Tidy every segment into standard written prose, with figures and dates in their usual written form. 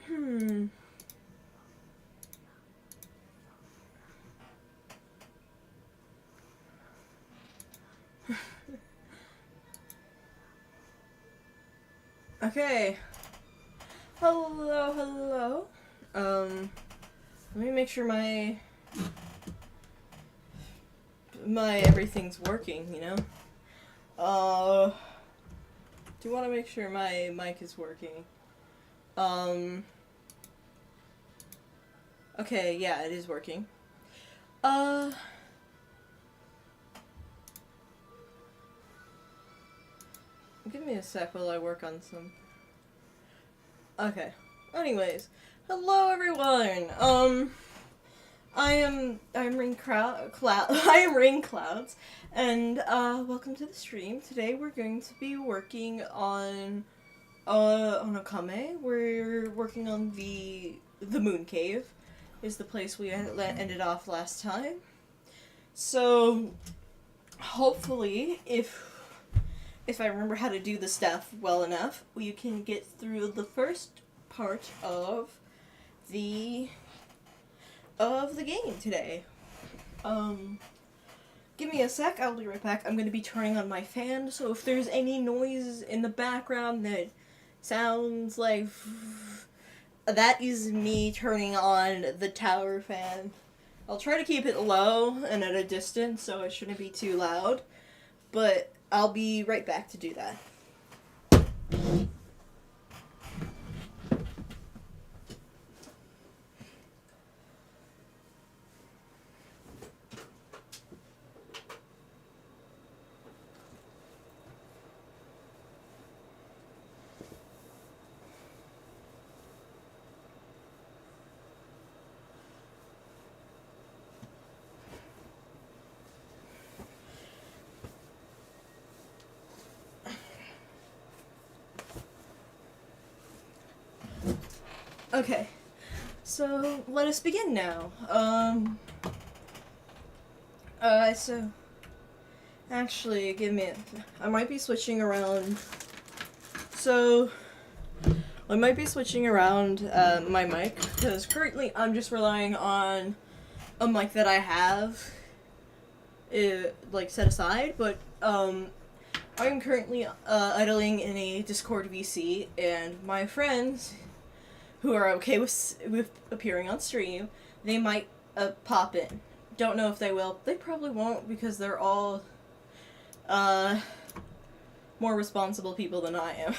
Hmm. Okay. Hello, hello. Let me make sure my everything's working, you know? Do want to make sure my mic is working. Okay, yeah, it is working. Uh, Give me a sec while I work on some. Okay. Anyways, hello everyone. I'm I am Rain Clouds, and welcome to the stream. Today we're going to be working on Okami. We're working on the Moon Cave, is the place we ended off last time. So hopefully, if I remember how to do the stuff well enough, we can get through the first part of the game today. Give me a sec, I'll be right back. I'm gonna be turning on my fan, so if there's any noise in the background that sounds like that is me turning on the tower fan. I'll try to keep it low and at a distance so it shouldn't be too loud, but I'll be right back to do that. Okay, so let us begin now. So actually, I might be switching around. So I might be switching around my mic because currently I'm just relying on a mic that I have, set aside. But I'm currently idling in a Discord VC, and my friends who are okay with appearing on stream, they might pop in. Don't know if they will. They probably won't because they're all more responsible people than I am.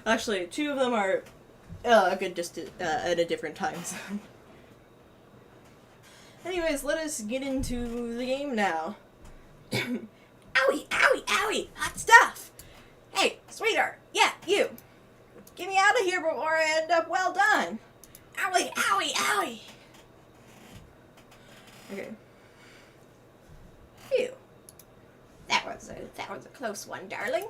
Actually, two of them are a good distance at a different time zone. Anyways, let us get into the game now. Owie, owie, owie! Hot stuff! Hey, sweetheart! Yeah, you! Get me out of here before I end up well done! Owie, owie, owie! Okay. Phew. That was a close one, darling.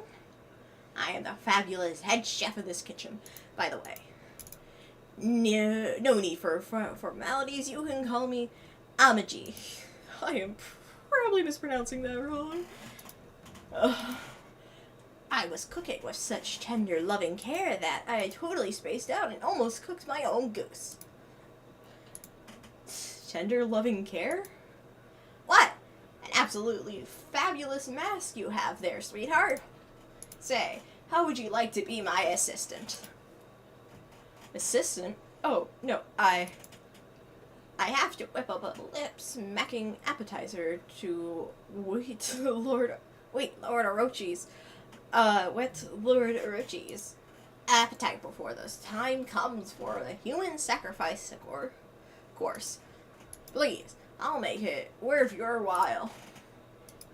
I am the fabulous head chef of this kitchen, by the way. No need for formalities. You can call me Amaji. I am probably mispronouncing that wrong. I was cooking with such tender, loving care that I totally spaced out and almost cooked my own goose. Tender, loving care? What? An absolutely fabulous mask you have there, sweetheart. Say, how would you like to be my assistant? Assistant? Oh, no, I have to whip up a lip-smacking appetizer to Lord Orochi's appetite before this time comes for the human sacrifice course. Please, I'll make it worth your while.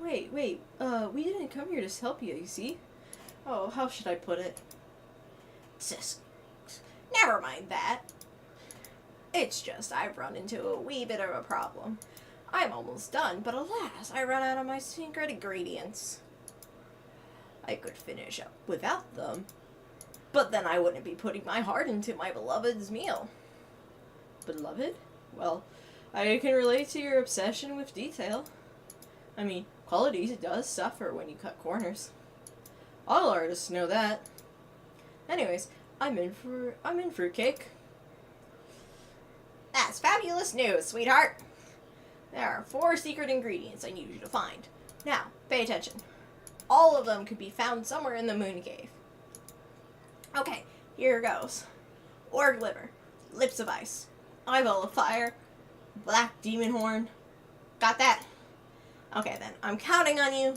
Wait, we didn't come here to help you, you see? Oh, how should I put it? Sis, never mind that. It's just I've run into a wee bit of a problem. I'm almost done, but alas, I ran out of my secret ingredients. I could finish up without them, but then I wouldn't be putting my heart into my beloved's meal. Beloved? Well, I can relate to your obsession with detail. I mean, quality does suffer when you cut corners. All artists know that. Anyways, I'm in fruitcake. That's fabulous news, sweetheart. There are 4 secret ingredients I need you to find. Now, pay attention. All of them could be found somewhere in the moon cave. Okay, here goes. Org liver, lips of ice, eyeball of fire, black demon horn. Got that? Okay then, I'm counting on you.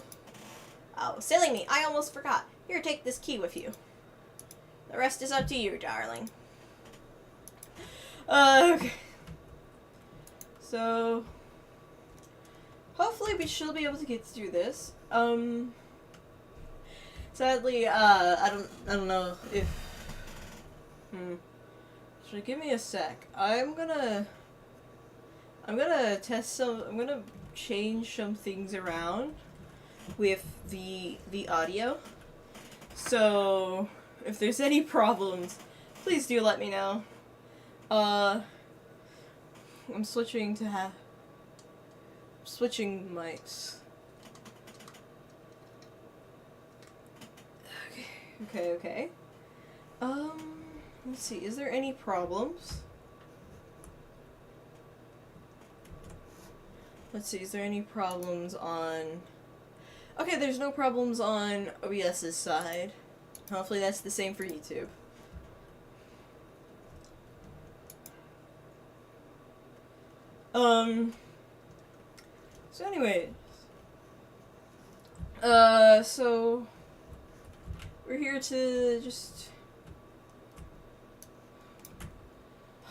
Oh, silly me, I almost forgot. Here, take this key with you. The rest is up to you, darling. Okay. So, hopefully we should be able to get through this. Sadly, I don't know if, should give me a sec. I'm gonna change some things around with the audio. So, if there's any problems, please do let me know. I'm switching mics. Okay. Let's see, is there any problems? Let's see, is there any problems on... Okay, there's no problems on OBS's side. Hopefully that's the same for YouTube. So anyways. So... We're here to just...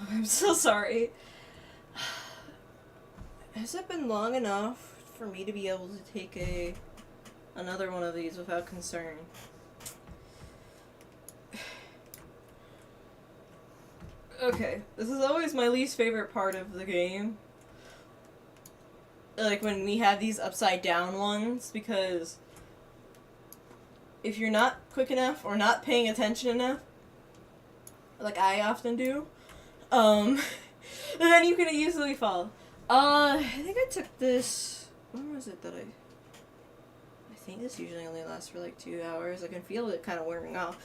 Oh, I'm so sorry. Has it been long enough for me to be able to take another one of these without concern? Okay, this is always my least favorite part of the game. Like when we have these upside down ones, because if you're not quick enough or not paying attention enough, like I often do, then you can easily fall. I think I took this, when was it that I think this usually only lasts for like 2 hours. I can feel it kind of wearing off.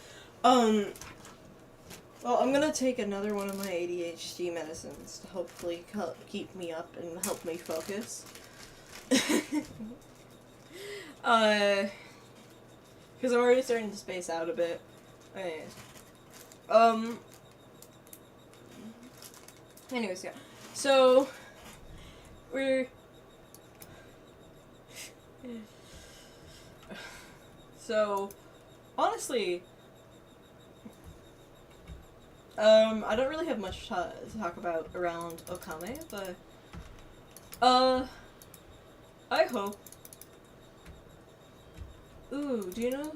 Well, I'm gonna take another one of my ADHD medicines to hopefully keep me up and help me focus. Because I'm already starting to space out a bit. Anyways, yeah. So, honestly, I don't really have much to talk about around Okami, but, I hope. Ooh, do you know?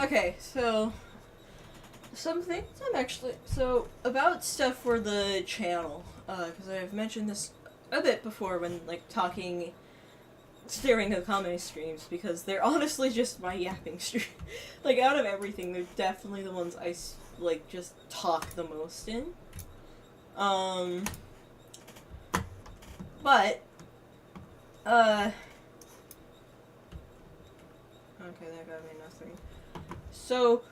Okay, so some things about stuff for the channel, because I've mentioned this a bit before when, like, staring at comedy streams, because they're honestly just my yapping stream. Like, out of everything, they're definitely the ones I, like, just talk the most in. But, okay, that got me nothing. So,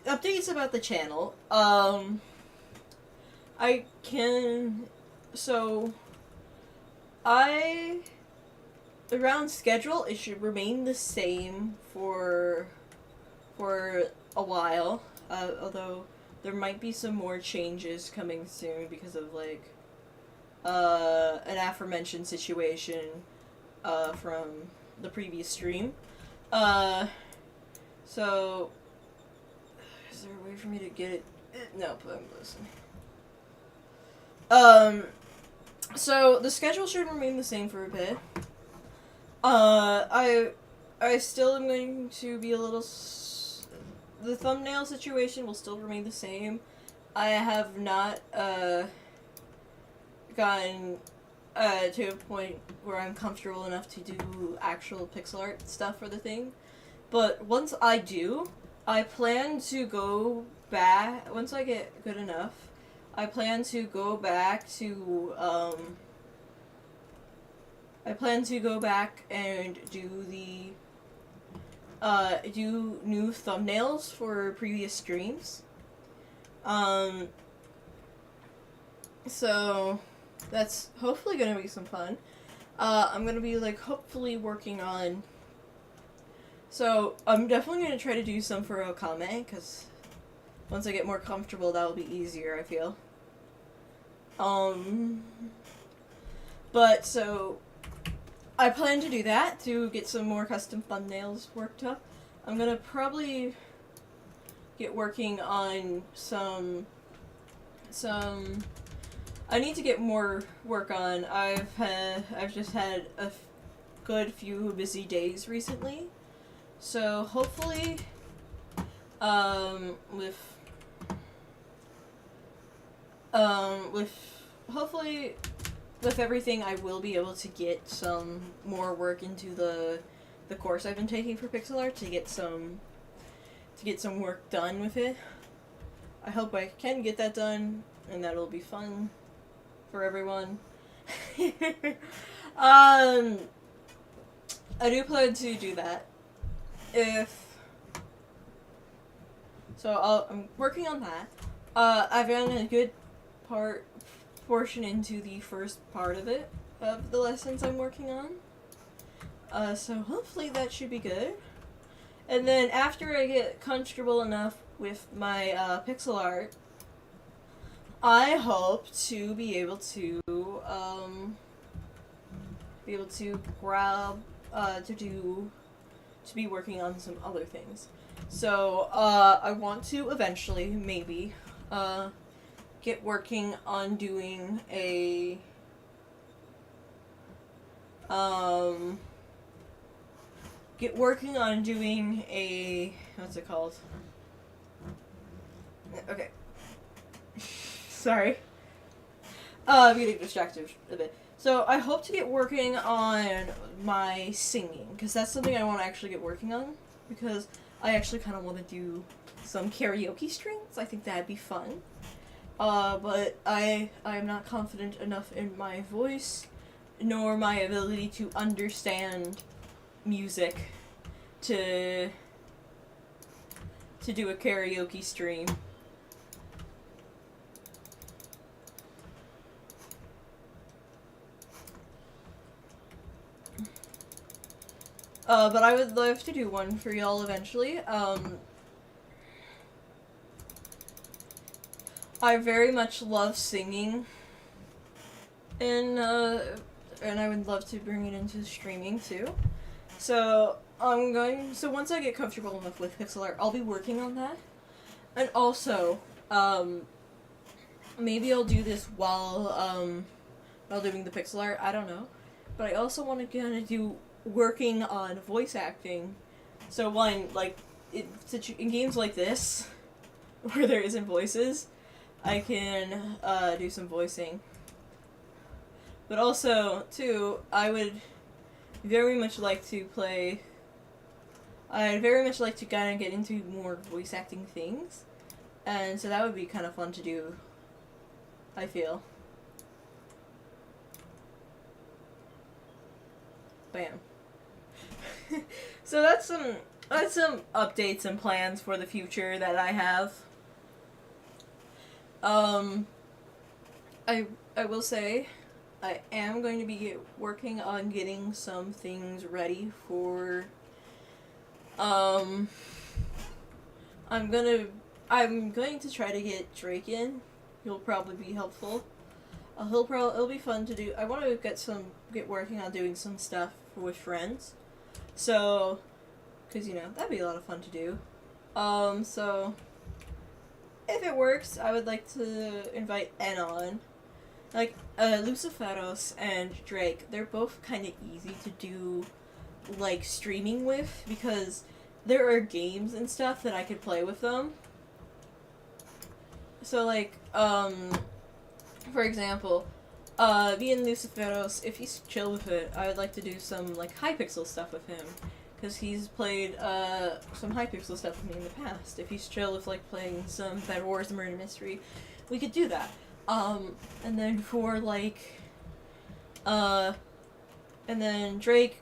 updates about the channel. Around schedule, it should remain the same for a while, although there might be some more changes coming soon because of, like, an aforementioned situation, from the previous stream. So, is there a way for me to get it? Nope, I'm listening. So, the schedule should remain the same for a bit. I still am going to be a little... the thumbnail situation will still remain the same. I have not, gotten, to a point where I'm comfortable enough to do actual pixel art stuff for the thing. But once I do, I plan to go back once I get good enough. I plan to go back to I plan to go back and do the do new thumbnails for previous streams. So that's hopefully gonna be some fun. I'm gonna be like hopefully working on. So I'm definitely gonna try to do some for Okami, because once I get more comfortable, that will be easier, I feel. But so I plan to do that to get some more custom thumbnails worked up. I'm gonna probably get working on some. I need to get more work on. I've just had a good few busy days recently, so hopefully, with everything, I will be able to get some more work into the course I've been taking for pixel art to get some work done with it. I hope I can get that done, and that'll be fun for everyone. I do plan to do that. I'm working on that. I've gotten a good portion into the first part of it, of the lessons I'm working on. So hopefully that should be good. And then after I get comfortable enough with my pixel art, I hope to be able to be working on some other things. So I want to eventually maybe get working on doing a what's it called? Okay. Sorry. I'm getting distracted a bit. So I hope to get working on my singing, because that's something I want to actually get working on, because I actually kind of want to do some karaoke streams. I think that'd be fun. But I am not confident enough in my voice, nor my ability to understand music to do a karaoke stream. But I would love to do one for y'all eventually. I very much love singing, and I would love to bring it into streaming too. So once I get comfortable enough with pixel art, I'll be working on that. And also, maybe I'll do this while doing the pixel art, I don't know. But I also want to kind of do working on voice acting. So one, like, in games like this, where there isn't voices, I can do some voicing. But also, too, I'd very much like to kind of get into more voice acting things. And so that would be kind of fun to do, I feel. Bam. So that's some updates and plans for the future that I have. I will say I am going to be working on getting some things ready for I'm going to try to get Drake in. He'll probably be helpful. It'll be fun to do. I want to get working on doing some stuff with friends. So, because, that'd be a lot of fun to do. So, if it works, I would like to invite N on. Like, Luciferos and Drake, they're both kind of easy to do, like, streaming with, because there are games and stuff that I could play with them. So, like, for example, me and Luciferos, if he's chill with it, I would like to do some, like, Hypixel stuff with him. because he's played some Hypixel stuff with me in the past. If he's chill with like playing some Bed Wars and Murder Mystery, we could do that. And then for like, and then Drake,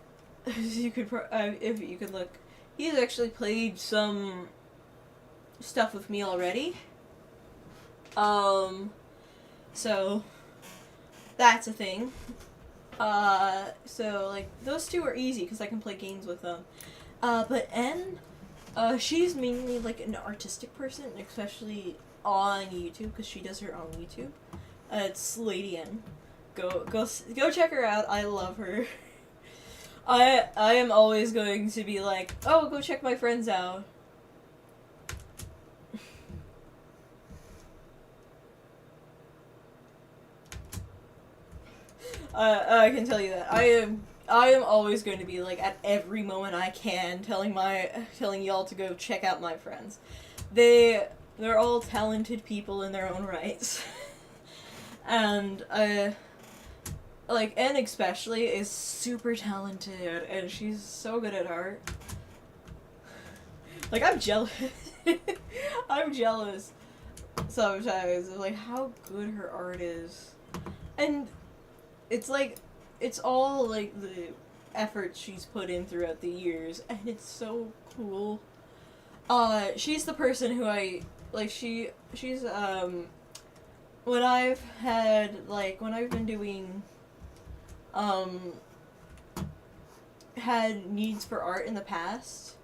you could if you could look, he's actually played some stuff with me already. So that's a thing. So like those two are easy because I can play games with them. But N, she's mainly like an artistic person, especially on YouTube because she does her own YouTube. It's Lady N. Go check her out. I love her. I am always going to be like, oh, go check my friends out. I can tell you that I am always going to be like at every moment I can telling y'all to go check out my friends. They're all talented people in their own rights. And like Anne especially is super talented and she's so good at art. Like I'm jealous. I'm jealous sometimes of like how good her art is. And it's like, it's all like the effort she's put in throughout the years, and it's so cool. She's the person who she's when I've been doing, had needs for art in the past,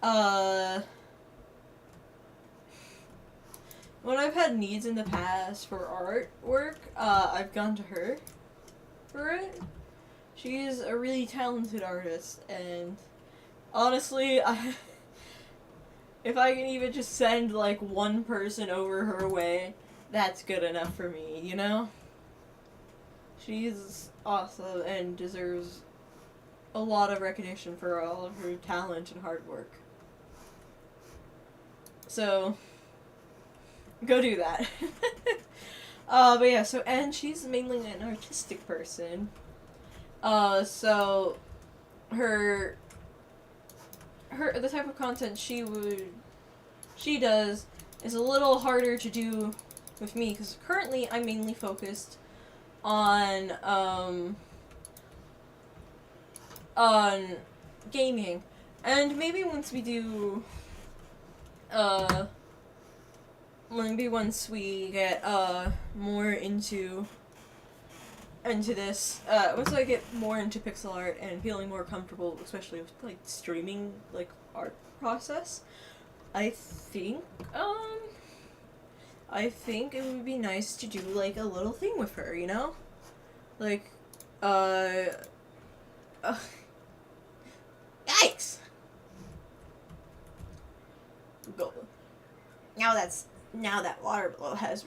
when I've had needs in the past for artwork, I've gone to her for it. She's a really talented artist, and honestly, if I can even just send like one person over her way, that's good enough for me, you know? She's awesome and deserves a lot of recognition for all of her talent and hard work. So, go do that. But yeah, so, and she's mainly an artistic person. So, the type of content she does is a little harder to do with me, because currently I'm mainly focused on gaming. And maybe once we do, maybe once we get more into this, once I get more into pixel art and feeling more comfortable, especially with like streaming like art process, I think it would be nice to do like a little thing with her, you know? Like yikes. Go. Now that the water below has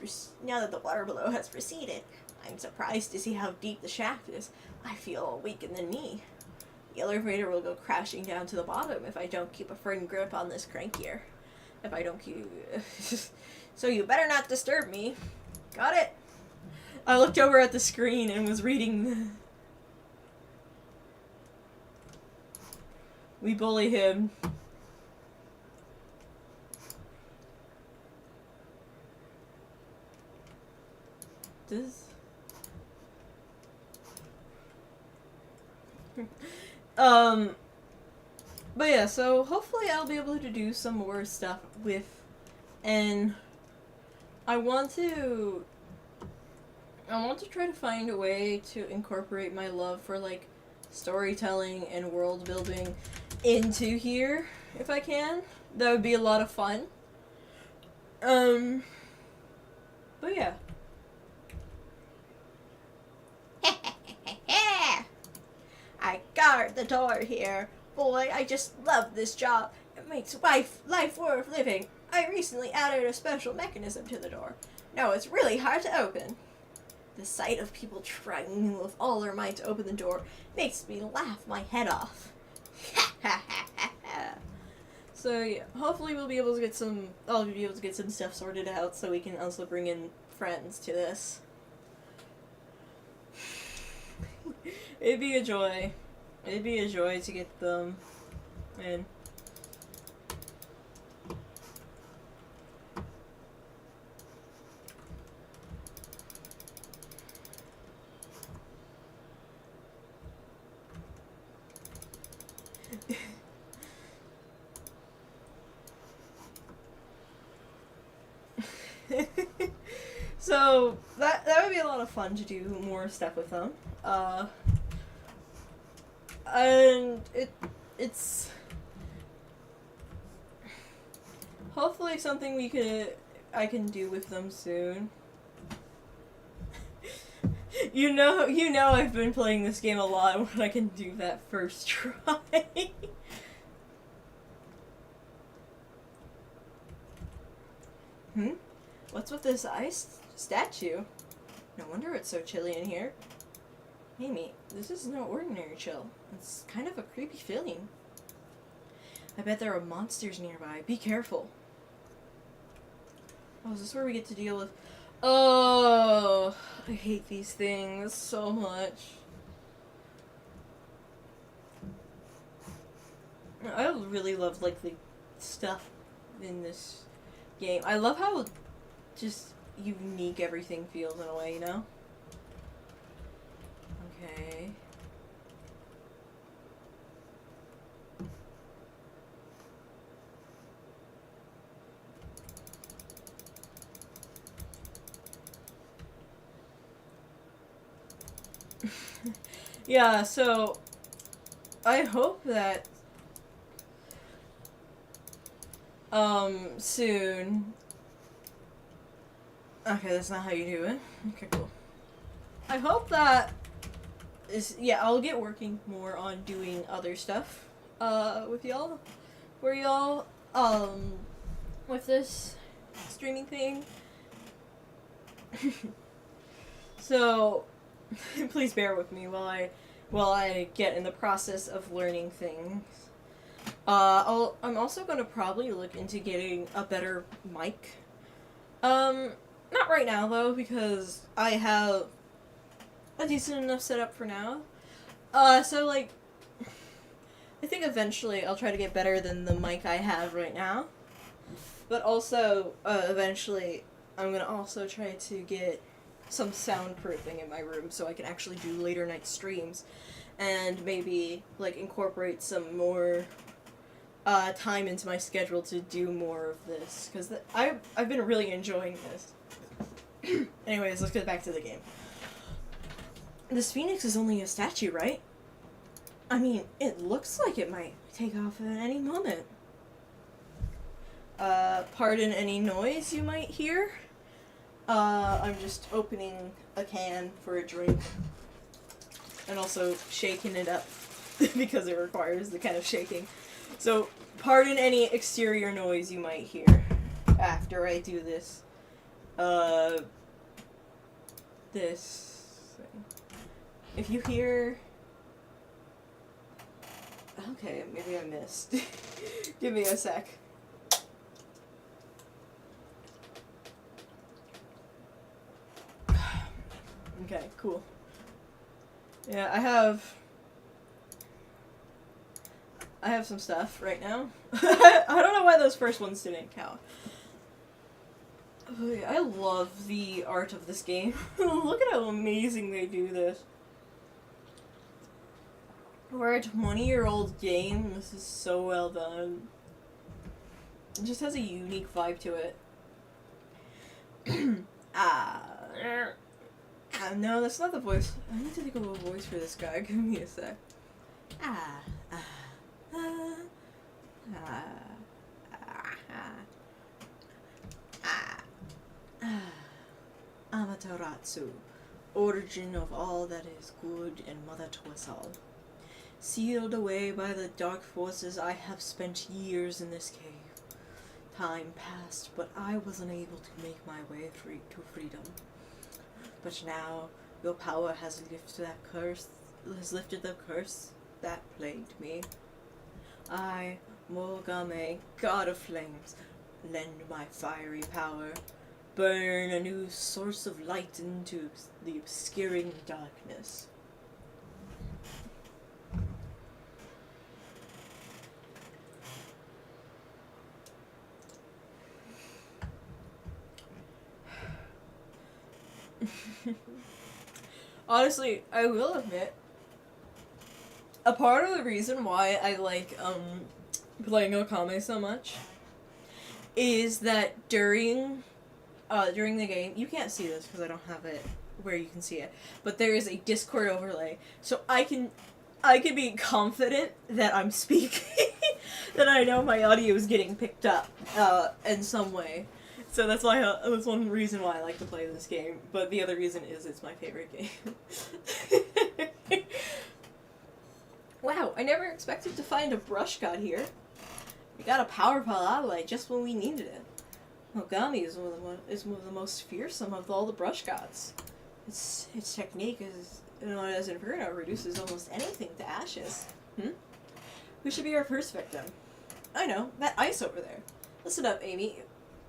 receded, I'm surprised to see how deep the shaft is. I feel weak in the knee. The elevator will go crashing down to the bottom if I don't keep a firm grip on this crank here. If I don't keep... So you better not disturb me. Got it? I looked over at the screen and was reading... We bully him. But yeah, so hopefully I'll be able to do some more stuff with, and I want to try to find a way to incorporate my love for like storytelling and world building into here if I can. That would be a lot of fun. But yeah. I guard the door here. Boy, I just love this job. It makes life worth living. I recently added a special mechanism to the door. Now it's really hard to open. The sight of people trying with all their might to open the door makes me laugh my head off. So yeah, hopefully I'll be able to get some stuff sorted out so we can also bring in friends to this. It'd be a joy. It'd be a joy to get them And so that would be a lot of fun to do more stuff with them. And it's hopefully something I can do with them soon. You know I've been playing this game a lot when I can do that first try. What's with this ice statue? No wonder it's so chilly in here. Amy, this is no ordinary chill. It's kind of a creepy feeling. I bet there are monsters nearby. Be careful. Oh, is this where we get to deal with... Oh, I hate these things so much. I really love, like, the stuff in this game. I love how just unique everything feels in a way, you know? Okay. Yeah, so I hope that soon. Okay, that's not how you do it. Okay, cool. I hope that I'll get working more on doing other stuff with y'all. Where y'all with this streaming thing. So please bear with me while I get in the process of learning things. I'm also gonna probably look into getting a better mic. Not right now though, because I have a decent enough setup for now. So like, I think eventually I'll try to get better than the mic I have right now. But also, eventually, I'm gonna also try to get some soundproofing in my room so I can actually do later night streams and maybe like incorporate some more time into my schedule to do more of this, because I've been really enjoying this. Anyways, let's get back to the game. This phoenix is only a statue, right? I mean, it looks like it might take off at any moment. Pardon any noise you might hear. I'm just opening a can for a drink. And also shaking it up because it requires the kind of shaking. So, pardon any exterior noise you might hear after I do this. This thing. If you hear... Okay, maybe I missed. Give me a sec. Okay, cool. Yeah, I have some stuff right now. I don't know why those first ones didn't count. I love the art of this game. Look at how amazing they do this. For a 20-year-old game, this is so well done. It just has a unique vibe to it. No, that's not the voice. I need to think of a voice for this guy. Give me a sec. Amaterasu, origin of all that is good and mother to us all. Sealed away by the dark forces, I have spent years in this cave. Time passed, but I was unable to make my way to freedom. But now, your power has lifted the curse that plagued me. I, Okami, god of flames, lend my fiery power. Burn a new source of light into the obscuring darkness. Honestly, I will admit, a part of the reason why I like, playing Okami so much is that during the game, you can't see this because I don't have it where you can see it, but there is a Discord overlay, so I can be confident that I'm speaking, that I know my audio is getting picked up, in some way. So that's why, that's one reason why I like to play this game, but the other reason is it's my favorite game. Wow, I never expected to find a brush god here. We got a powerful ally just when we needed it. Okami is one of the most fearsome of all the brush gods. Its technique is known as Inferno, reduces almost anything to ashes. Who should be our first victim? I know, that ice over there. Listen up, Amy.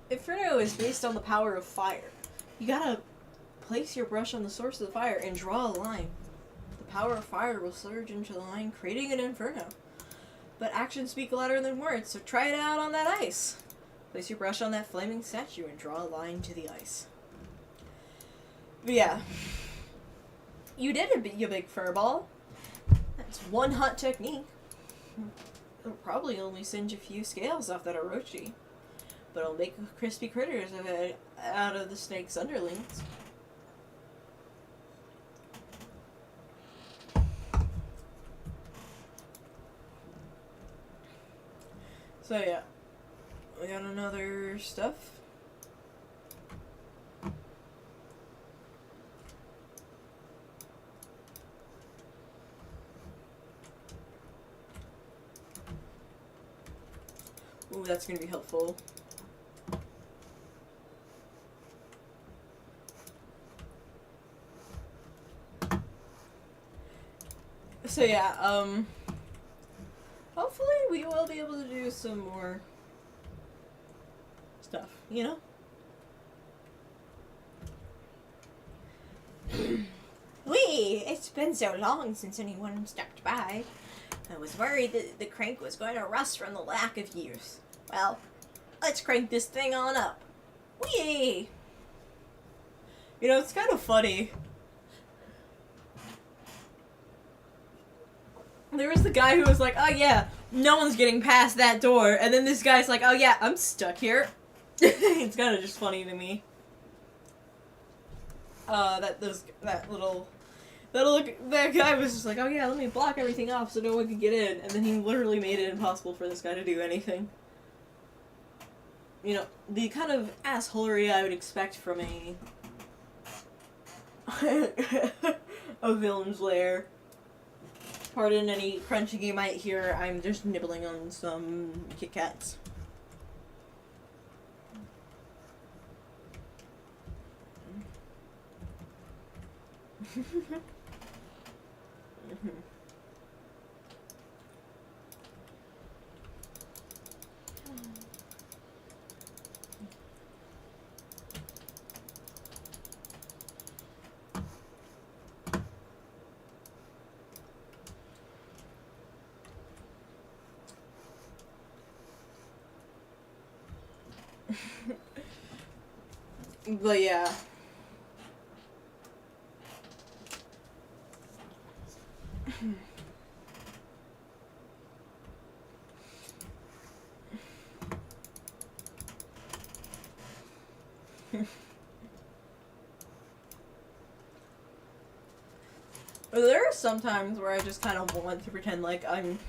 Inferno is based on the power of fire. You gotta place your brush on the source of the fire and draw a line. The power of fire will surge into the line, creating an inferno. But actions speak louder than words, so try it out on that ice. Place your brush on that flaming statue and draw a line to the ice. But yeah. You did it, you big furball. That's one hot technique. It'll probably only singe a few scales off that Orochi, but it'll make crispy critters out of the snake's underlings. So yeah, we got another stuff. Ooh, that's gonna be helpful. So yeah, hopefully we will be able to do some more stuff, you know? It's been so long since anyone stopped by. I was worried that the crank was going to rust from the lack of use. Well, let's crank this thing on up. Whee! You know, it's kind of funny. There was the guy who was like, oh yeah, no one's getting past that door, and then this guy's like, oh yeah, I'm stuck here. It's kind of just funny to me. That guy was just like, oh yeah, let me block everything off so no one can get in, and then he literally made it impossible for this guy to do anything. You know, the kind of assholery I would expect from a villain's lair. Pardon any crunching you might hear, I'm just nibbling on some Kit Kats. But yeah. There are some times where I just kind of want to pretend like I'm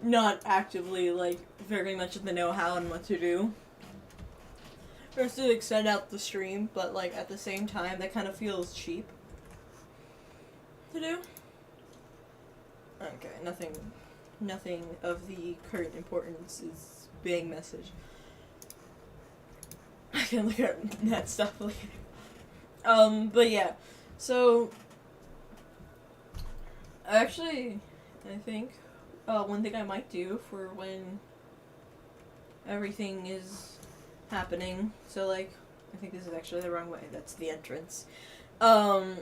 not actively, like, very much in the know-how and what to do. Just to extend out the stream, but, like, at the same time, that kind of feels cheap to do. Okay, nothing of the current importance is being messaged. I can look at that stuff later. But yeah, so, actually, I think, one thing I might do for when everything is happening, so, like, I think this is actually the wrong way, that's the entrance. So,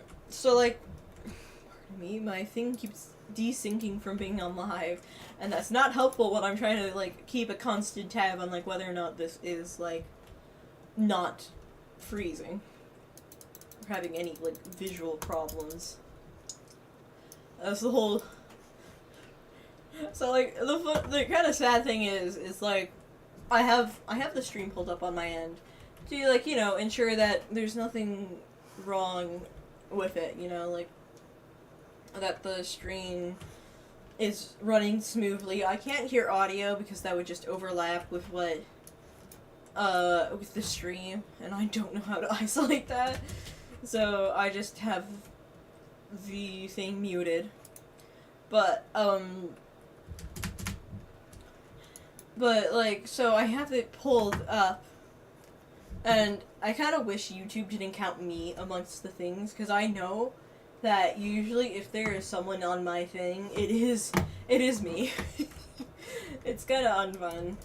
like, pardon me, my thing keeps desyncing from being on live, and that's not helpful when I'm trying to, like, keep a constant tab on, like, whether or not this is, like, not freezing. or having any, like, visual problems. That's the whole... So, like, the kind of sad thing is, like, I have the stream pulled up on my end to, like, you know, ensure that there's nothing wrong with it, you know, like, that the stream is running smoothly. I can't hear audio because that would just overlap with what, with the stream, and I don't know how to isolate that, so I just have the thing muted. But, like, so I have it pulled up, and I kind of wish YouTube didn't count me amongst the things, because I know that usually if there is someone on my thing, it is me. It's kind of unfun.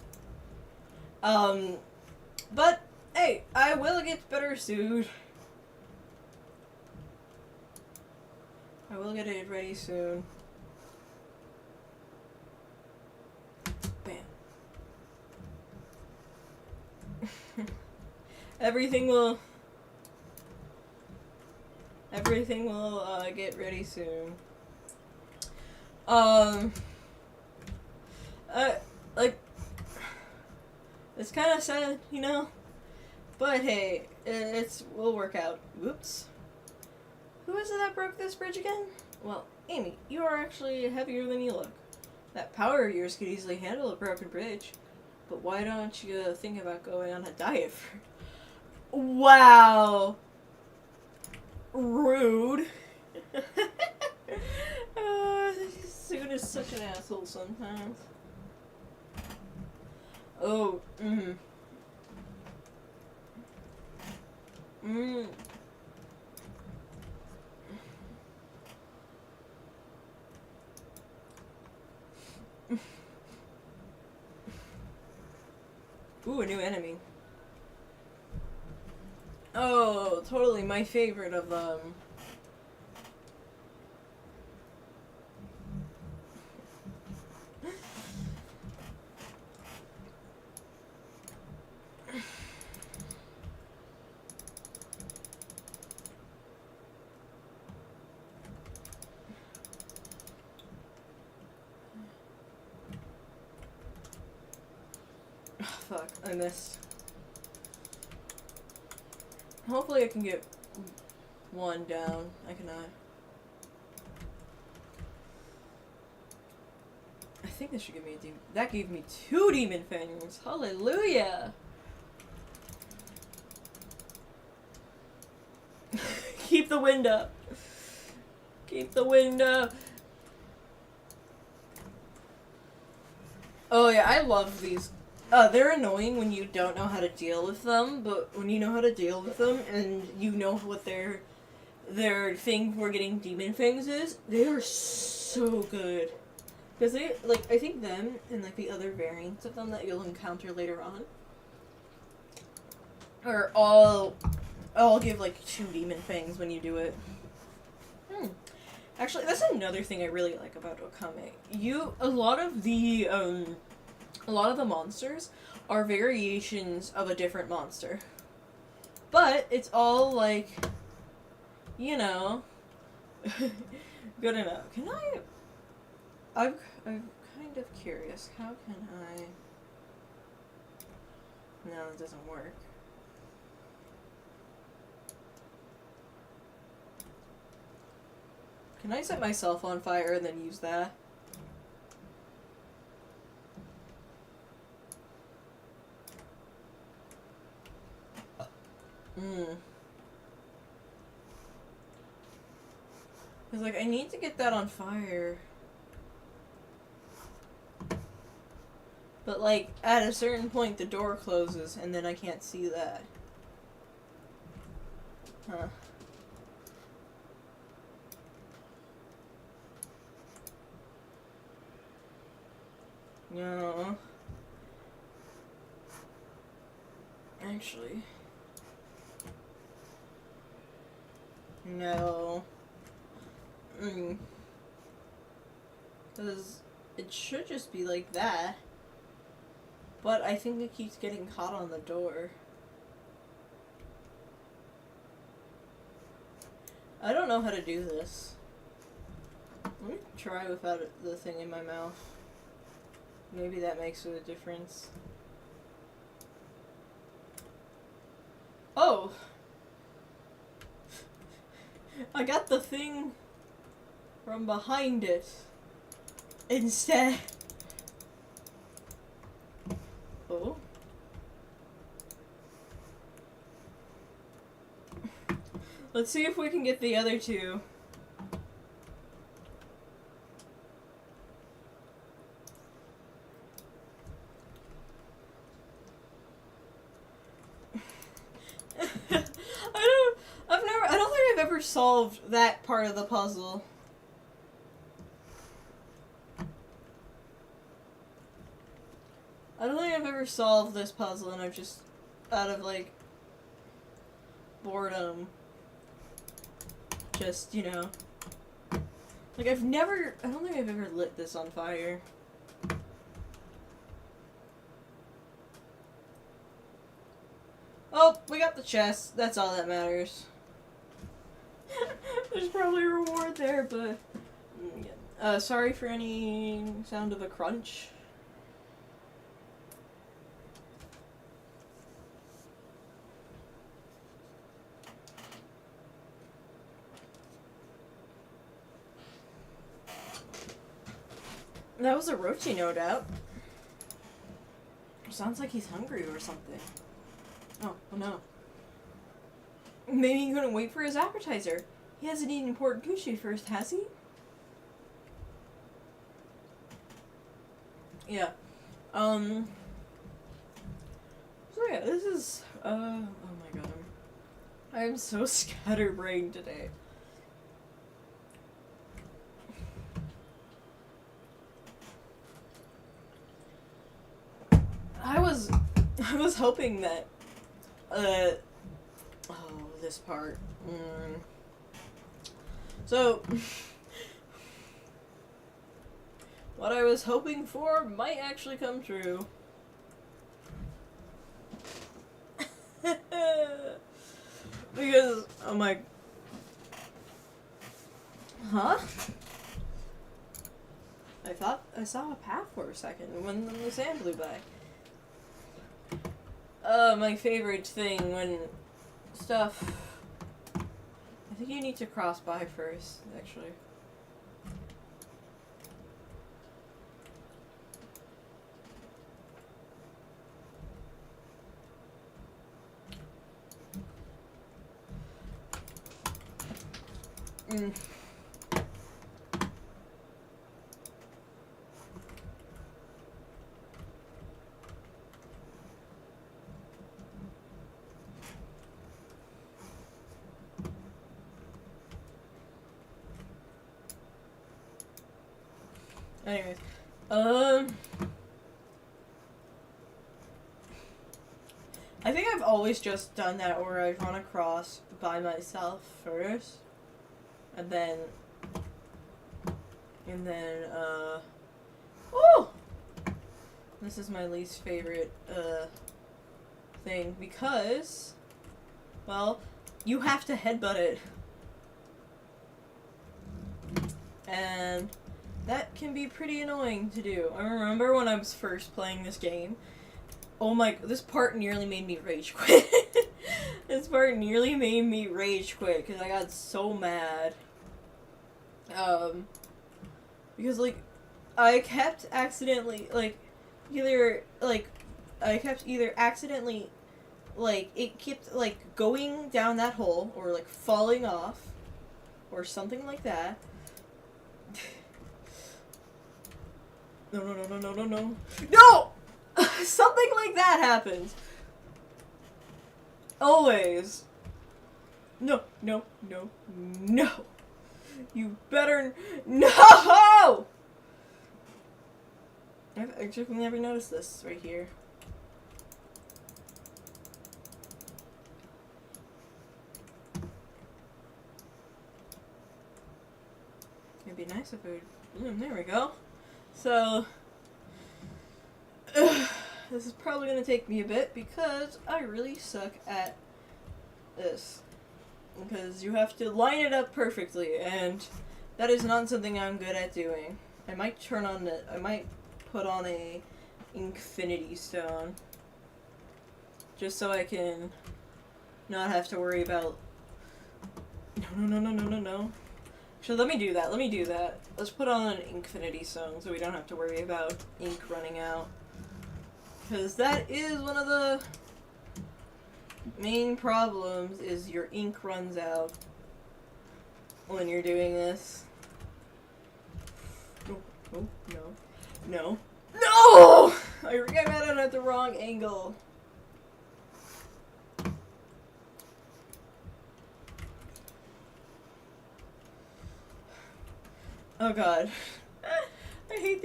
But, hey, I will get better soon. I will get it ready soon. Bam. Everything will get ready soon. Like, it's kind of sad, you know, but hey, we'll work out. Whoops. Who is it that broke this bridge again? Well, Amy, you are actually heavier than you look. That power of yours could easily handle a broken bridge, but why don't you think about going on a diet for... Wow. Rude. Soon is such an asshole sometimes. Oh, Ooh, a new enemy. Oh, totally my favorite of them. Fuck, I missed. Hopefully I can get one down. I cannot. I think this should give me a demon. That gave me 2 demon fangs. Hallelujah! Keep the wind up. Keep the wind up. Oh yeah, I love these. They're annoying when you don't know how to deal with them, but when you know how to deal with them and you know what their thing for getting demon fangs is, they are so good. Because they, like, I think them and, like, the other variants of them that you'll encounter later on are all give, like, 2 demon fangs when you do it. Actually, that's another thing I really like about Okami. A lot of the monsters are variations of a different monster. But it's all, like, you know, good enough. Can I'm kind of curious. How can I... No, it doesn't work. Can I set myself on fire and then use that? Cause, like, I need to get that on fire. But, like, at a certain point the door closes and then I can't see that. Huh. No. Actually. No. Because it should just be like that. But I think it keeps getting caught on the door. I don't know how to do this. Let me try without the thing in my mouth. Maybe that makes a difference. Oh! I got the thing from behind it instead. Oh. Let's see if we can get the other two. I don't think I've ever solved that part of the puzzle. I don't think I've ever solved this puzzle, and I've just, out of, like, boredom, just, you know. Like, I don't think I've ever lit this on fire. Oh, we got the chest. That's all that matters. There's probably a reward there, but... sorry for any sound of a crunch. That was a Rochi, no doubt. Sounds like he's hungry or something. Oh no. Maybe he couldn't wait for his appetizer. He hasn't eaten pork gucci first, has he? Yeah. So yeah, this is, oh my god. I'm so scatterbrained today. I was hoping that, oh, this part. So, what I was hoping for might actually come true. Because, oh my... Huh? I thought I saw a path for a second when the sand blew by. My favorite thing when stuff... I think you need to cross by first, actually. Anyways, I think I've always just done that where I run across by myself first, and then, oh! This is my least favorite, thing, because, well, you have to headbutt it. And that can be pretty annoying to do. I remember when I was first playing this game, oh my, this part nearly made me rage quit. This part nearly made me rage quit, because I got so mad. Because, like, I kept accidentally, either accidentally, it kept, going down that hole, or, falling off, or something like that. No. No! Something like that happens. Always. No. You better... No! I've actually never noticed this right here. It'd be nice if it would... there we go. So... this is probably going to take me a bit because I really suck at this. Because you have to line it up perfectly, and that is not something I'm good at doing. I might put on a infinity stone. Just so I can not have to worry about... No. So let me do that. Let's put on an infinity stone so we don't have to worry about ink running out. Because that is one of the main problems, is your ink runs out when you're doing this. Oh, no. I came at it at the wrong angle. Oh god. I hate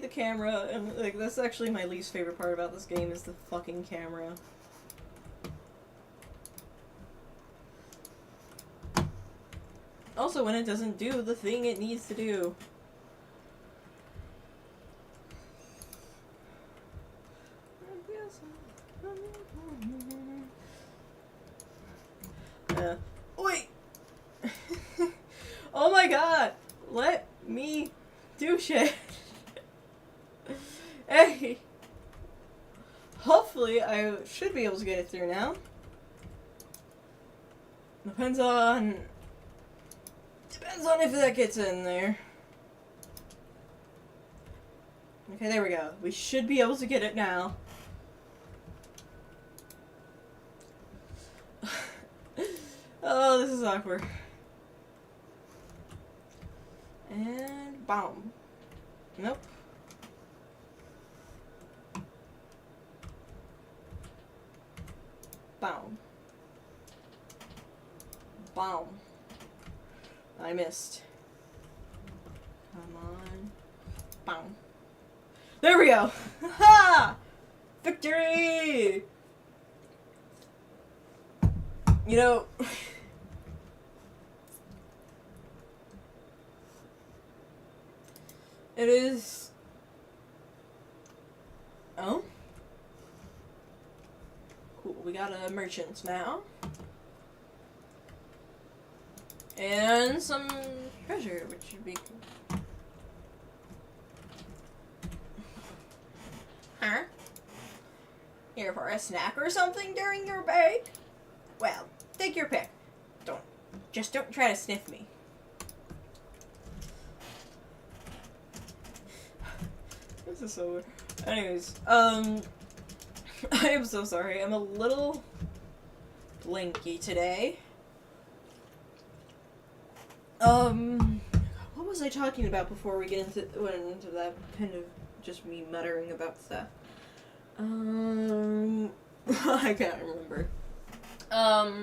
the camera, and like that's actually my least favorite part about this game is the fucking camera. Also when it doesn't do the thing it needs to do. Wait! Oh my god! Let me do shit! Hey! Hopefully I should be able to get it through now. Depends on if that gets in there. Okay, there we go. We should be able to get it now. Oh, this is awkward. And boom. Nope. Boom. Boom. I missed. Come on. Boom. There we go! Ha! Victory! You know... It is... Oh? Cool, we got a merchant now. And some treasure, which should be cool. Huh? Here for a snack or something during your break? Well, take your pick. Just don't try to sniff me. This is so weird. Anyways, I am so sorry. I'm a little blinky today. What was I talking about before we went into that kind of just me muttering about stuff? I can't remember. I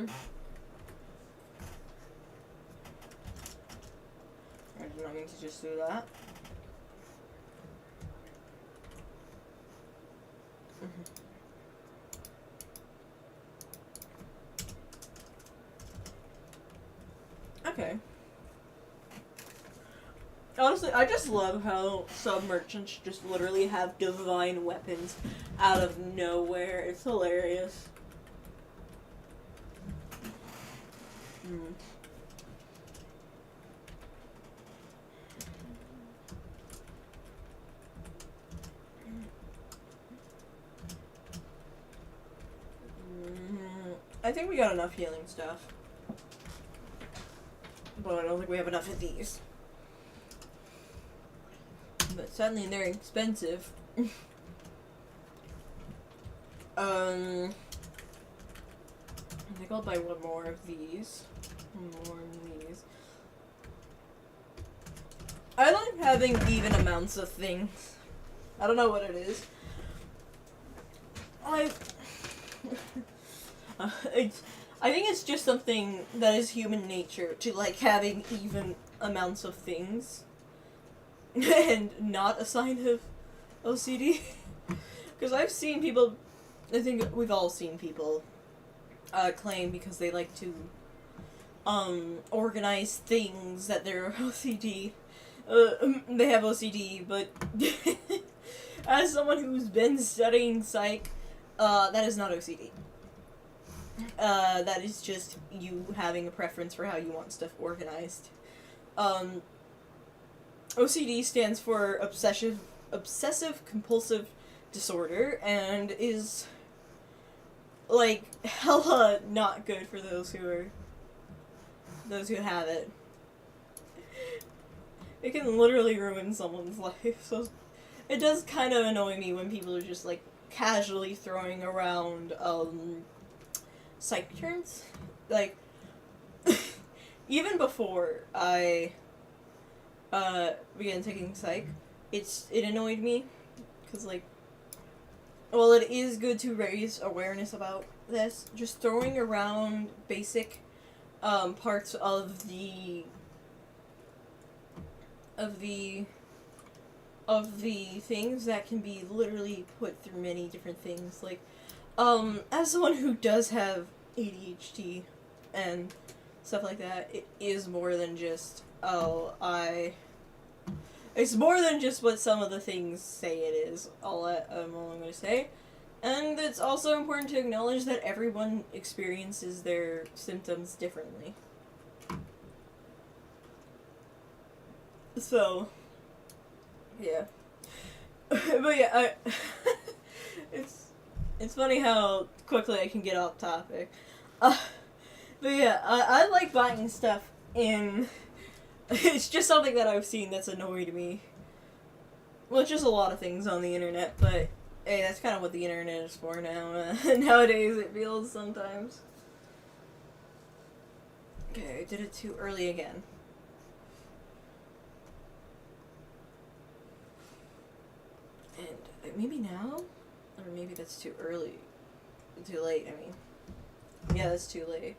did not mean to just do that. Okay. Honestly, I just love how some merchants just literally have divine weapons out of nowhere. It's hilarious. I think we got enough healing stuff. But I don't think we have enough of these. But suddenly they're expensive. I think I'll buy one more of these. More of these. I like having even amounts of things. I don't know what it is. I think it's just something that is human nature to like having even amounts of things. And not a sign of OCD. Because I've seen people, I think we've all seen people claim because they like to organize things that they're OCD. They have OCD, but as someone who's been studying psych, that is not OCD. That is just you having a preference for how you want stuff organized. OCD stands for obsessive compulsive disorder, and is like hella not good for those who have it. It can literally ruin someone's life. So it does kind of annoy me when people are just like casually throwing around psych terms. Like even before I began taking psych, it annoyed me because like, well, it is good to raise awareness about this. Just throwing around basic parts of the things that can be literally put through many different things. Like, as someone who does have ADHD and stuff like that, it is more than just, it's more than just what some of the things say it is, all I'm going to say. And it's also important to acknowledge that everyone experiences their symptoms differently. So, yeah. But yeah, it's funny how quickly I can get off topic. But yeah, I like buying stuff in... It's just something that I've seen that's annoyed me. Well, it's just a lot of things on the internet, but hey, that's kind of what the internet is for now. Nowadays, it feels sometimes. Okay, I did it too early again. And maybe now? Or maybe that's too early. Too late, I mean. Yeah, that's too late.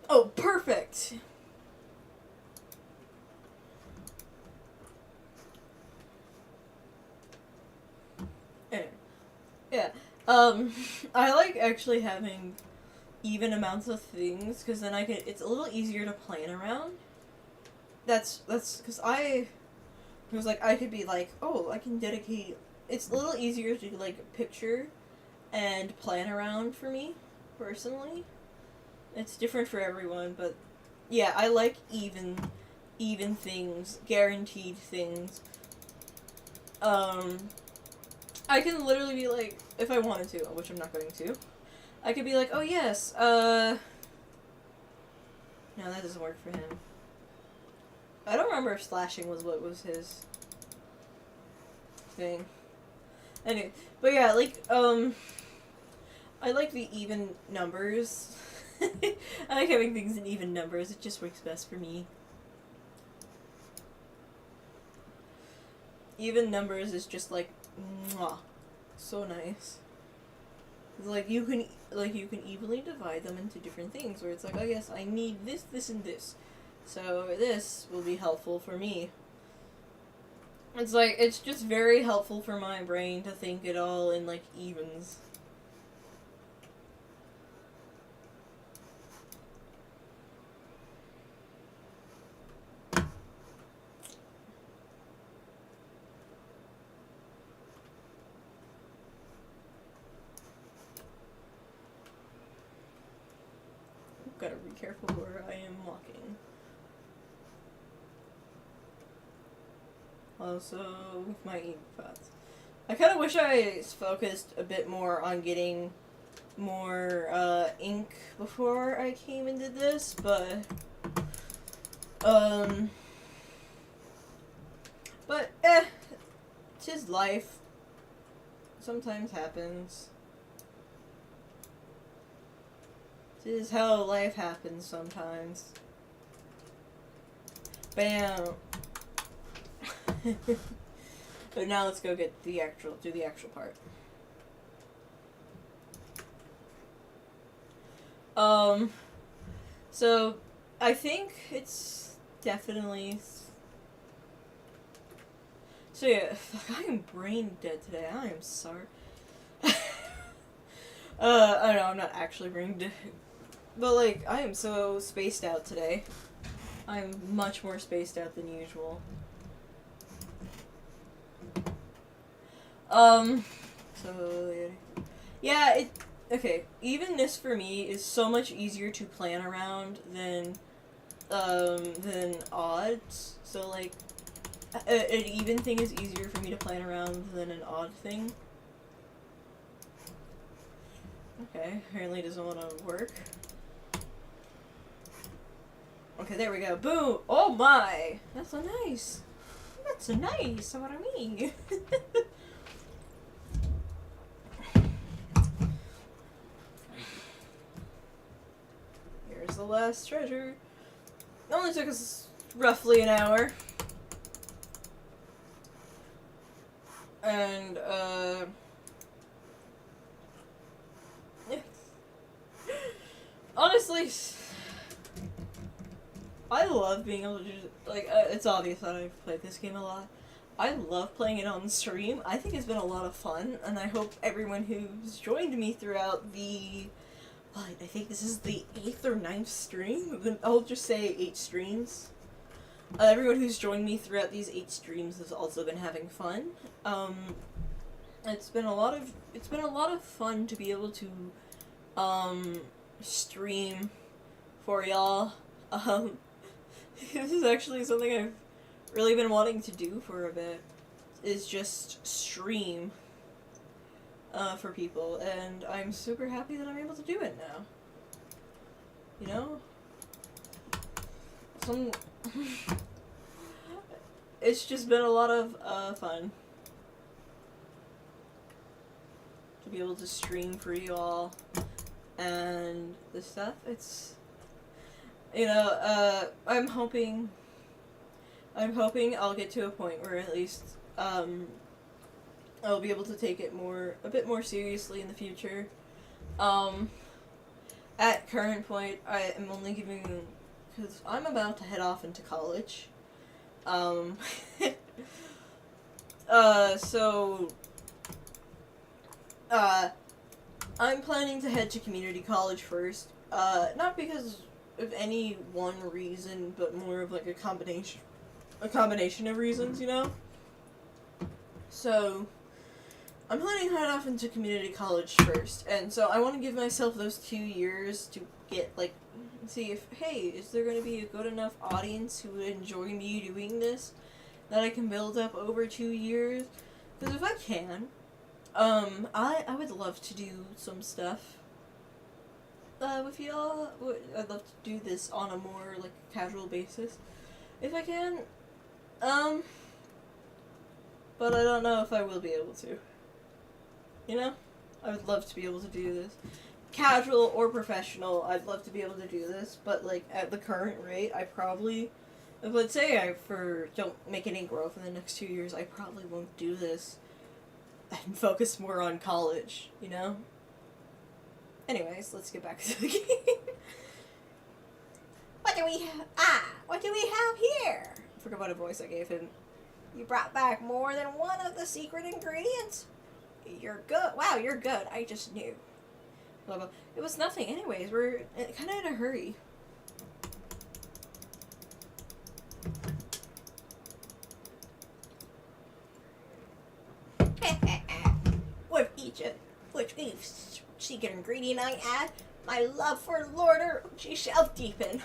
Oh, perfect! Anyway. Yeah. I like actually having even amounts of things, because then it's a little easier to plan around. That's, because I was like, I could be like, oh, I can dedicate, it's a little easier to, like, picture and plan around for me, personally. It's different for everyone, but yeah, I like even things, guaranteed things. I can literally be like, if I wanted to, which I'm not going to, I could be like, oh yes, no, that doesn't work for him. I don't remember if slashing was what was his thing. Anyway, but yeah, like, I like the even numbers. I like having things in even numbers, it just works best for me. Even numbers is just like, mwah, so nice. It's like you can evenly divide them into different things, where it's like, oh yes, I need this, this, and this, so this will be helpful for me. It's like, it's just very helpful for my brain to think it all in like evens. Gotta be careful where I am walking. Also, with my ink pots. I kind of wish I focused a bit more on getting more ink before I came and did this, but tis life. Sometimes happens. This is how life happens sometimes. Bam! But now let's go do the actual part. So, I think it's definitely... So yeah, I am brain dead today, I am sorry. I don't know, I'm not actually brain dead. But, like, I am so spaced out today. I'm much more spaced out than usual. So yeah, okay. Even this for me is so much easier to plan around than odds. So like, an even thing is easier for me to plan around than an odd thing. Okay, apparently it doesn't want to work. Okay, there we go. Boom! Oh my! That's so nice. That's so nice. What I mean. Here's the last treasure. It only took us roughly an hour. And, honestly, I love being able to just, like, it's obvious that I've played this game a lot. I love playing it on stream. I think it's been a lot of fun, and I hope everyone who's joined me throughout the, I think this is the 8th or 9th stream? I'll just say 8 streams. Everyone who's joined me throughout these 8 streams has also been having fun. It's been a lot of fun to be able to, stream for y'all. This is actually something I've really been wanting to do for a bit, is just stream, for people, and I'm super happy that I'm able to do it now. You know? It's just been a lot of, fun to be able to stream for you all, and this stuff, it's, you know, I'm hoping I'll get to a point where at least, I'll be able to take it a bit more seriously in the future. At current point, I am only giving, because I'm about to head off into college. So, I'm planning to head to community college first, not because of any one reason, but more of like a combination of reasons, you know? So, I'm planning to head off into community college first, and so I want to give myself those 2 years to get, like, see if, hey, is there going to be a good enough audience who would enjoy me doing this that I can build up over 2 years? Because if I can, I would love to do some stuff with y'all. I'd love to do this on a more, like, casual basis, if I can. But I don't know if I will be able to. You know? I would love to be able to do this. Casual or professional, I'd love to be able to do this, but, like, at the current rate, I probably, if let's say I don't make any growth in the next 2 years, I probably won't do this and focus more on college, you know? Anyways, let's get back to the game. What do we have here? I forgot what a voice I gave him. You brought back more than one of the secret ingredients? You're good. Wow, you're good. I just knew. Blah, blah. It was nothing anyways. We're kind of in a hurry. Which secret ingredient I add, my love for Lord Orochi shall deepen.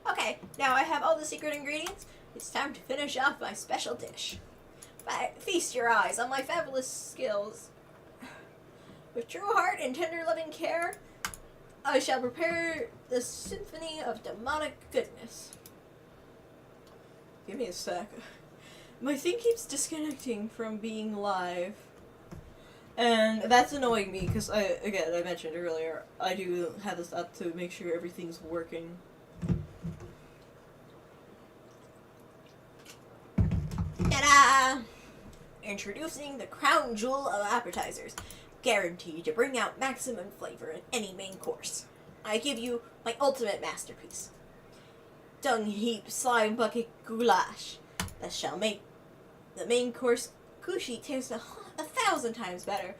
Okay, now I have all the secret ingredients. It's time to finish off my special dish. Feast your eyes on my fabulous skills. With true heart and tender loving care, I shall prepare the symphony of demonic goodness. Give me a sec. My thing keeps disconnecting from being live. And that's annoying me, because I mentioned earlier, I do have this up to make sure everything's working. Ta-da! Introducing the crown jewel of appetizers, guaranteed to bring out maximum flavor in any main course. I give you my ultimate masterpiece. Dung heap slime bucket goulash that shall make the main course kushi taste 1,000 times better.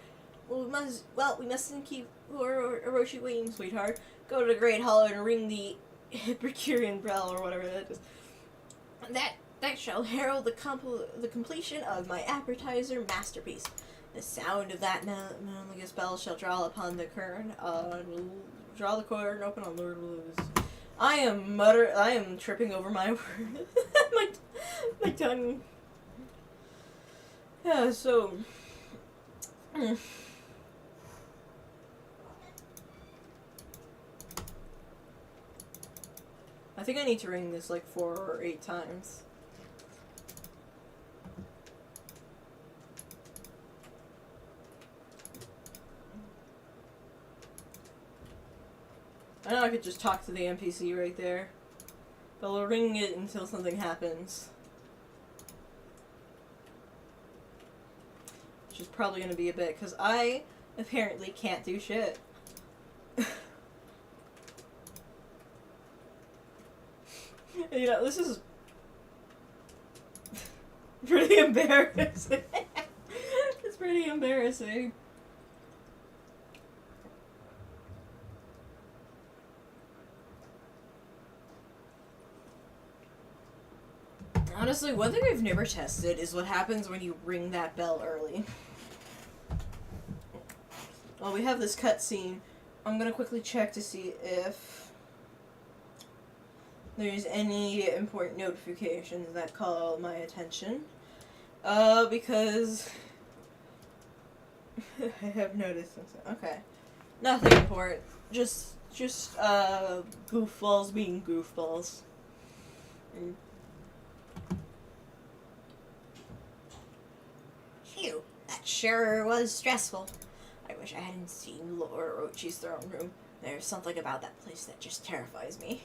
We mustn't keep Orochi waiting, sweetheart. Go to the Great Hall and ring the Epicurean bell, or whatever that is. That shall herald the completion of my appetizer masterpiece. The sound of that melodious bell shall draw upon the curtain, draw the curtain open on Lord Blues. I am tripping over my word. my tongue. Yeah, so... I think I need to ring this like 4 or 8 times. I know I could just talk to the NPC right there, but we'll ring it until something happens. Which is probably going to be a bit, because I apparently can't do shit. You know, this is pretty embarrassing. It's pretty embarrassing. Honestly, one thing I've never tested is what happens when you ring that bell early. Well, we have this cutscene. I'm gonna quickly check to see if there's any important notifications that call my attention. Because I have noticed something. Okay. Nothing important. Just goofballs being goofballs. Phew, that sure was stressful. I wish I hadn't seen Lord Orochi's throne room. There's something about that place that just terrifies me.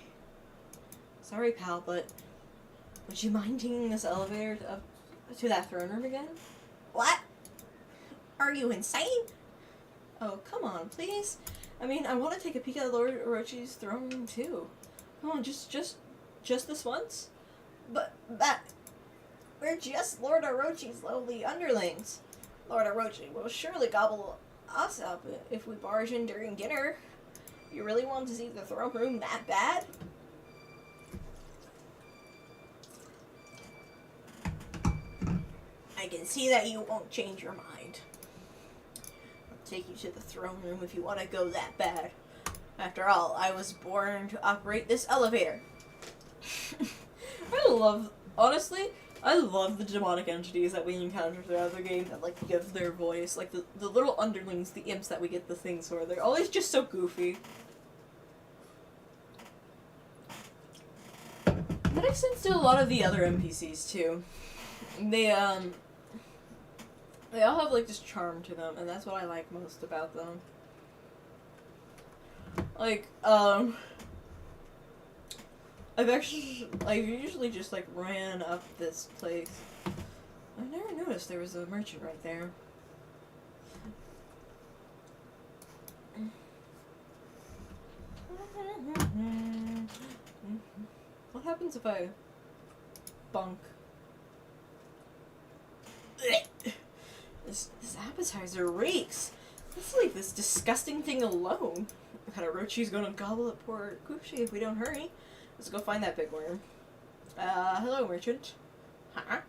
Sorry, pal, but would you mind taking this elevator up to that throne room again? What? Are you insane? Oh, come on, please. I mean, I want to take a peek at Lord Orochi's throne room, too. Come on, just this once? But we're just Lord Orochi's lowly underlings. Lord Orochi will surely gobble us up if we barge in during dinner. You really want to see the throne room that bad? I can see that you won't change your mind. I'll take you to the throne room if you want to go that bad. After all, I was born to operate this elevator. Honestly, I love the demonic entities that we encounter throughout the game that, like, give their voice. Like, the little underlings, the imps that we get the things for. They're always just so goofy. That extends to a lot of the other NPCs, too. They all have, like, this charm to them, and that's what I like most about them. Like, I've usually just, like, ran up this place. I never noticed there was a merchant right there. What happens if I bunk? This appetizer reeks. Let's leave this disgusting thing alone. Orochi's gonna gobble up poor Kushi if we don't hurry. Let's go find that big worm. Hello, merchant. Huh?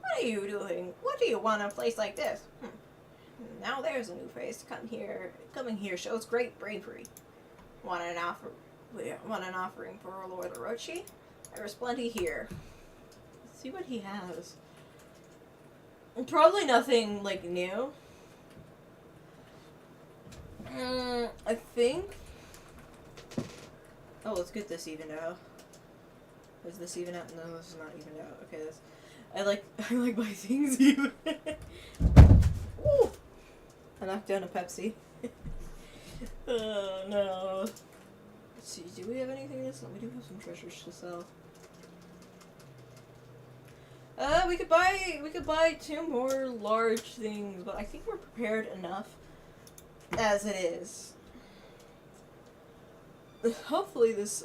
What are you doing? What do you want in a place like this? Now there's a new face. Coming here shows great bravery. Want an offering for Lord Orochi? There's plenty here. Let's see what he has. Probably nothing, like, new. I think... Oh, let's get this evened out. Is this even out? No, this is not evened out. Okay, this... I like my things even. Ooh! I knocked down a Pepsi. Oh, no. Let's see, do we have anything else? No, we do have some treasures to sell. We could buy 2 more large things, but I think we're prepared enough as it is. Hopefully this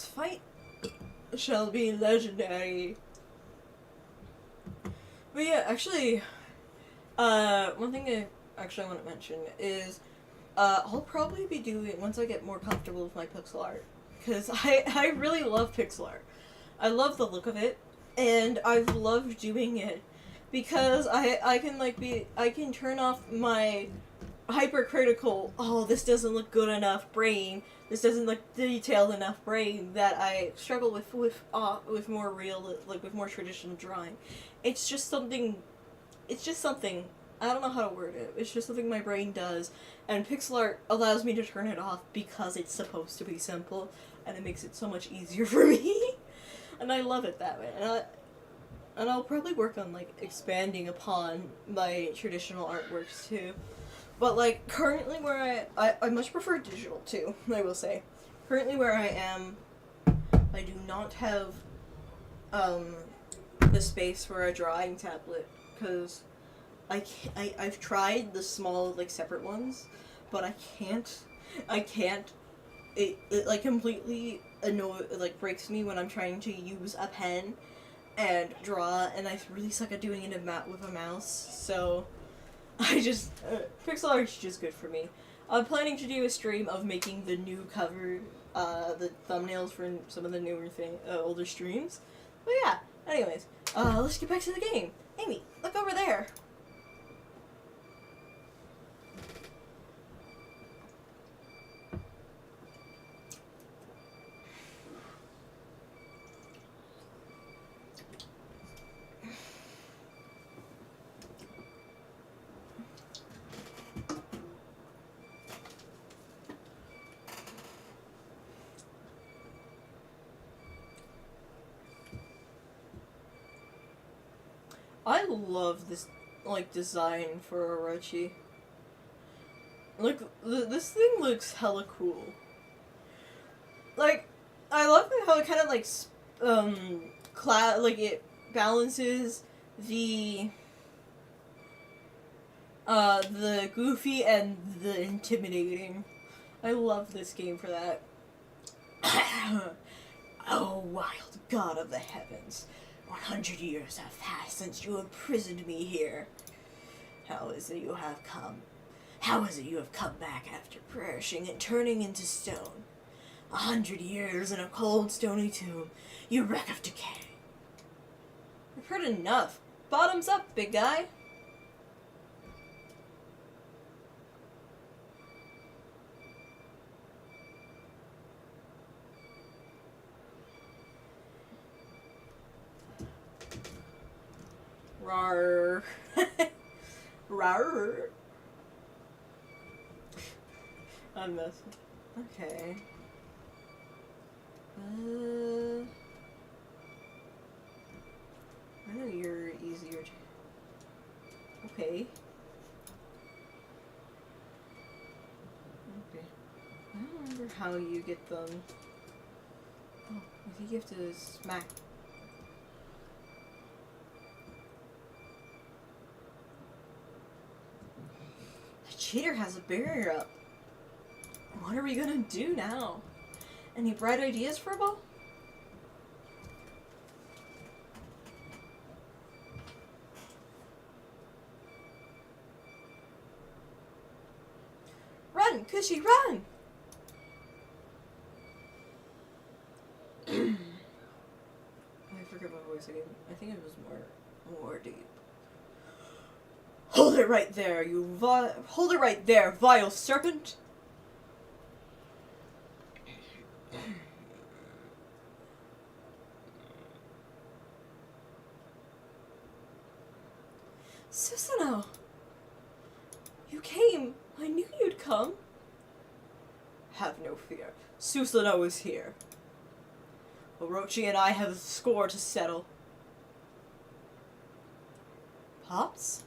fight shall be legendary. But yeah, actually, one thing I actually want to mention is, I'll probably be doing, once I get more comfortable with my pixel art, because I really love pixel art. I love the look of it, and I've loved doing it because I can I can turn off my hypercritical, oh, this doesn't look good enough brain, this doesn't look detailed enough brain that I struggle with more real, with more traditional drawing. It's just something, I don't know how to word it, it's just something my brain does, and pixel art allows me to turn it off because it's supposed to be simple, and it makes it so much easier for me, and I love it that way, and I'll probably work on, expanding upon my traditional artworks, too. But, currently where I much prefer digital, too, I will say. Currently where I am, I do not have, the space for a drawing tablet, because I've tried the small, separate ones, but I can't. It completely breaks me when I'm trying to use a pen and draw, and I really suck at doing it with a mouse, so I just, pixel art's just good for me. I'm planning to do a stream of making the new cover, the thumbnails for some of the older streams. But yeah, anyways, let's get back to the game. Amy, look over there. I love this, design for Orochi. This thing looks hella cool. I love how it kind of, it balances the goofy and the intimidating. I love this game for that. Oh, wild god of the heavens. 100 years have passed since you imprisoned me here. How is it you have come? How is it you have come back after perishing and turning into stone? 100 years in a cold, stony tomb, you wreck of decay. I've heard enough. Bottoms up, big guy. Rawr. Rawr. I'm messing. Okay. I know you're easier to... Okay. Okay. I don't remember how you get them. Oh, I think you have to smack. The cheater has a barrier up. What are we gonna do now? Any bright ideas for a ball? Run, Cushy, run! I forget my voice again. I think it was more deep. Hold it right there, hold it right there, vile serpent! Susanoo! You came! I knew you'd come! Have no fear. Susanoo is here. Orochi and I have a score to settle. Pops?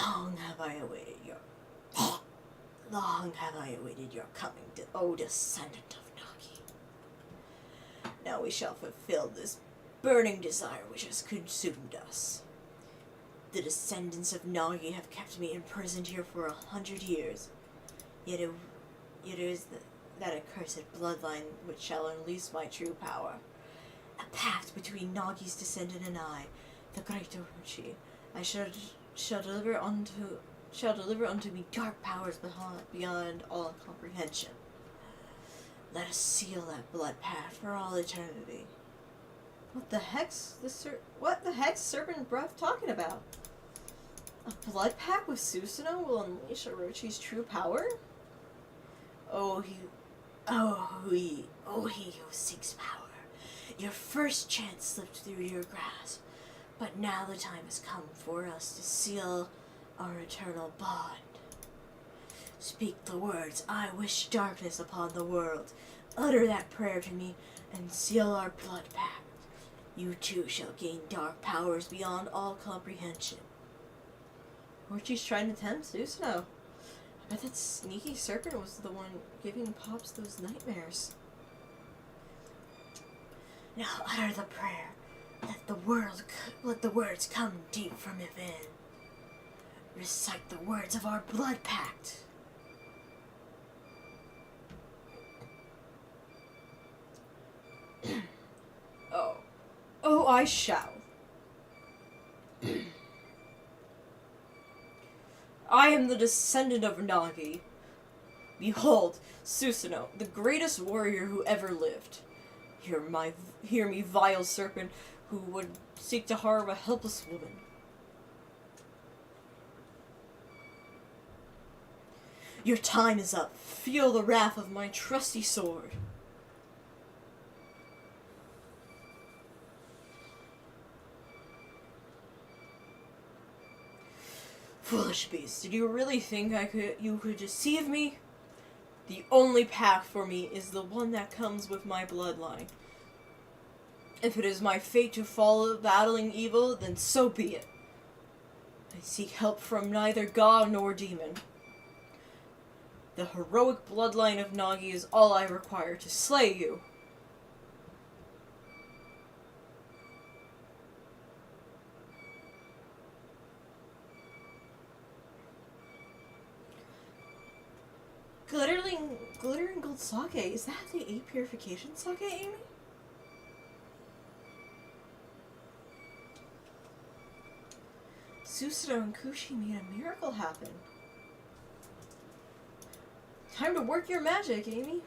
Long have I awaited your coming, O descendant of Nagi. Now we shall fulfill this burning desire which has consumed us. The descendants of Nagi have kept me imprisoned here for 100 years. Yet it is that accursed bloodline which shall unleash my true power. A pact between Nagi's descendant and I, the great Orochi, I shall deliver unto me dark powers beyond all comprehension. Let us seal that blood path for all eternity. What the heck's Serpent Breath talking about? A blood pact with Susanoo will unleash Orochi's true power? Oh, he who seeks power. Your first chance slipped through your grasp, but now the time has come for us to seal our eternal bond. Speak the words, I wish darkness upon the world. Utter that prayer to me, and seal our blood pact. You too shall gain dark powers beyond all comprehension. Orochi's trying to tempt Susanoo. I bet that sneaky serpent was the one giving Pops those nightmares. Now utter the prayer. Let the words come deep from within. Recite the words of our blood pact. Oh, I shall. I am the descendant of Nagi. Behold, Susanoo, the greatest warrior who ever lived. Hear me, vile serpent, who would seek to harm a helpless woman. Your time is up. Feel the wrath of my trusty sword. Foolish beast, did you really think you could deceive me? The only path for me is the one that comes with my bloodline. If it is my fate to follow battling evil, then so be it. I seek help from neither god nor demon. The heroic bloodline of Nagi is all I require to slay you. Glittering gold sake. Is that the 8 purification sake, Amy? Susanoo and Kushi made a miracle happen. Time to work your magic, Amy.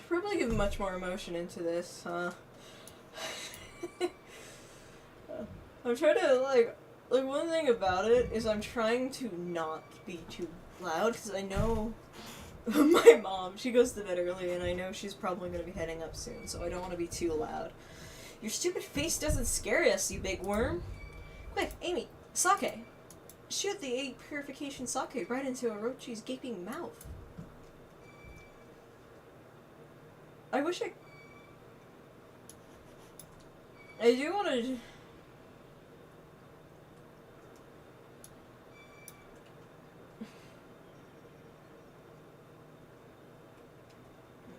Probably give much more emotion into this, huh? I'm trying to, like, one thing about it is I'm trying to not be too loud, because I know my mom, she goes to bed early, and I know she's probably going to be heading up soon, so I don't want to be too loud. Your stupid face doesn't scare us, you big worm. Quick, Amy, sake. Shoot the 8 purification sake right into Orochi's gaping mouth. I wish I do want to...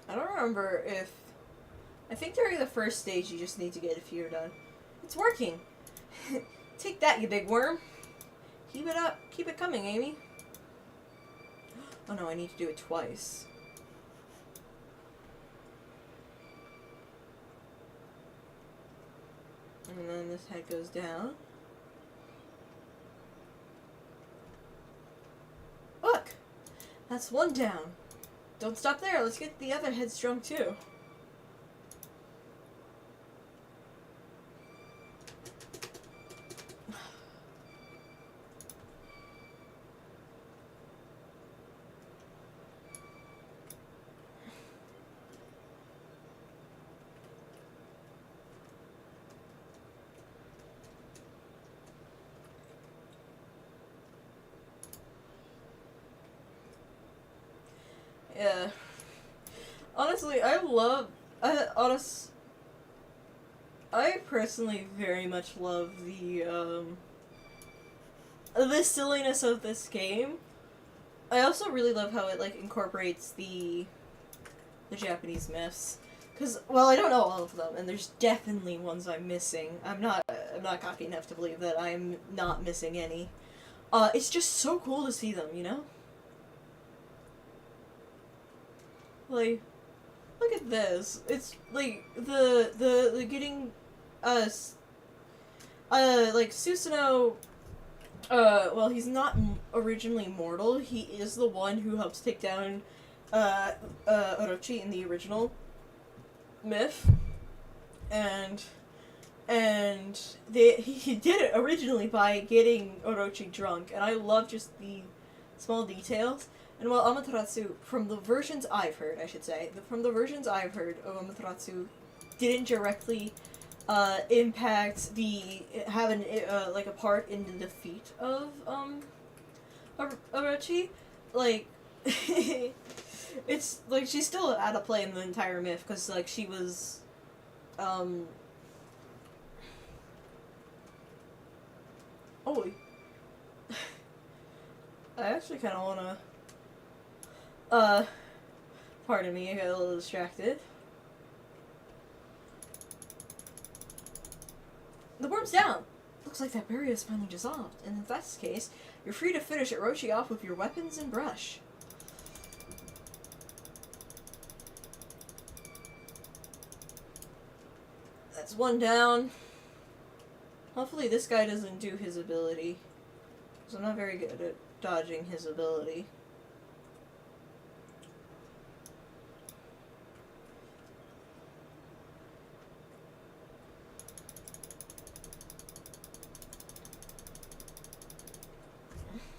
I don't remember if... I think during the first stage you just need to get a few done. It's working! Take that, you big worm! Keep it up. Keep it coming, Amy. Oh no, I need to do it twice. And then this head goes down. Look! That's one down. Don't stop there. Let's get the other head strong too. Yeah. Honestly, I personally very much love the silliness of this game. I also really love how it, like, incorporates the Japanese myths. Because, well, I don't know all of them, and there's definitely ones I'm missing. I'm not cocky enough to believe that I'm not missing any. It's just so cool to see them, you know? Like, look at this. It's, like, the getting us... like Susanoo, well, he's not originally mortal. He is the one who helps take down, Orochi in the original myth, and he did it originally by getting Orochi drunk, and I love just the small details. And while Amaterasu, from the versions I've heard, I should say, from the versions I've heard of Amaterasu, didn't directly impact have an like a part in the defeat of Orochi, like it's like she's still out of play in the entire myth because like she was oh, I actually kind of wanna pardon me, I got a little distracted. The worm's down! Looks like that barrier is finally dissolved, and if that's the case, you're free to finish Orochi off with your weapons and brush. That's one down. Hopefully this guy doesn't do his ability, because I'm not very good at dodging his ability.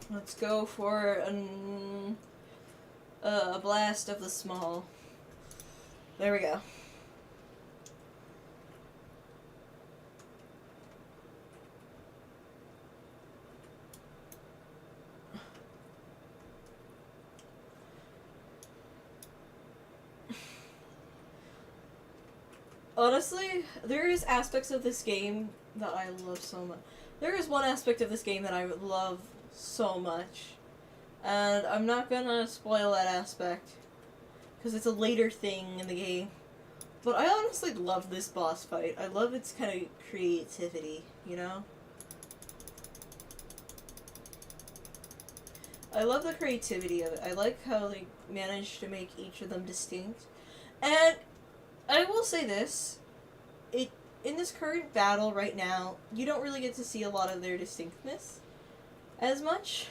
Let's go for a blast of the small. There we go. Honestly, there is aspects of this game that I love so much. There is one aspect of this game that I love so much, and I'm not gonna spoil that aspect, because it's a later thing in the game. But I honestly love this boss fight. I love its kind of creativity, you know? I love the creativity of it. I like how they managed to make each of them distinct. And I will say this, in this current battle right now, you don't really get to see a lot of their distinctness as much.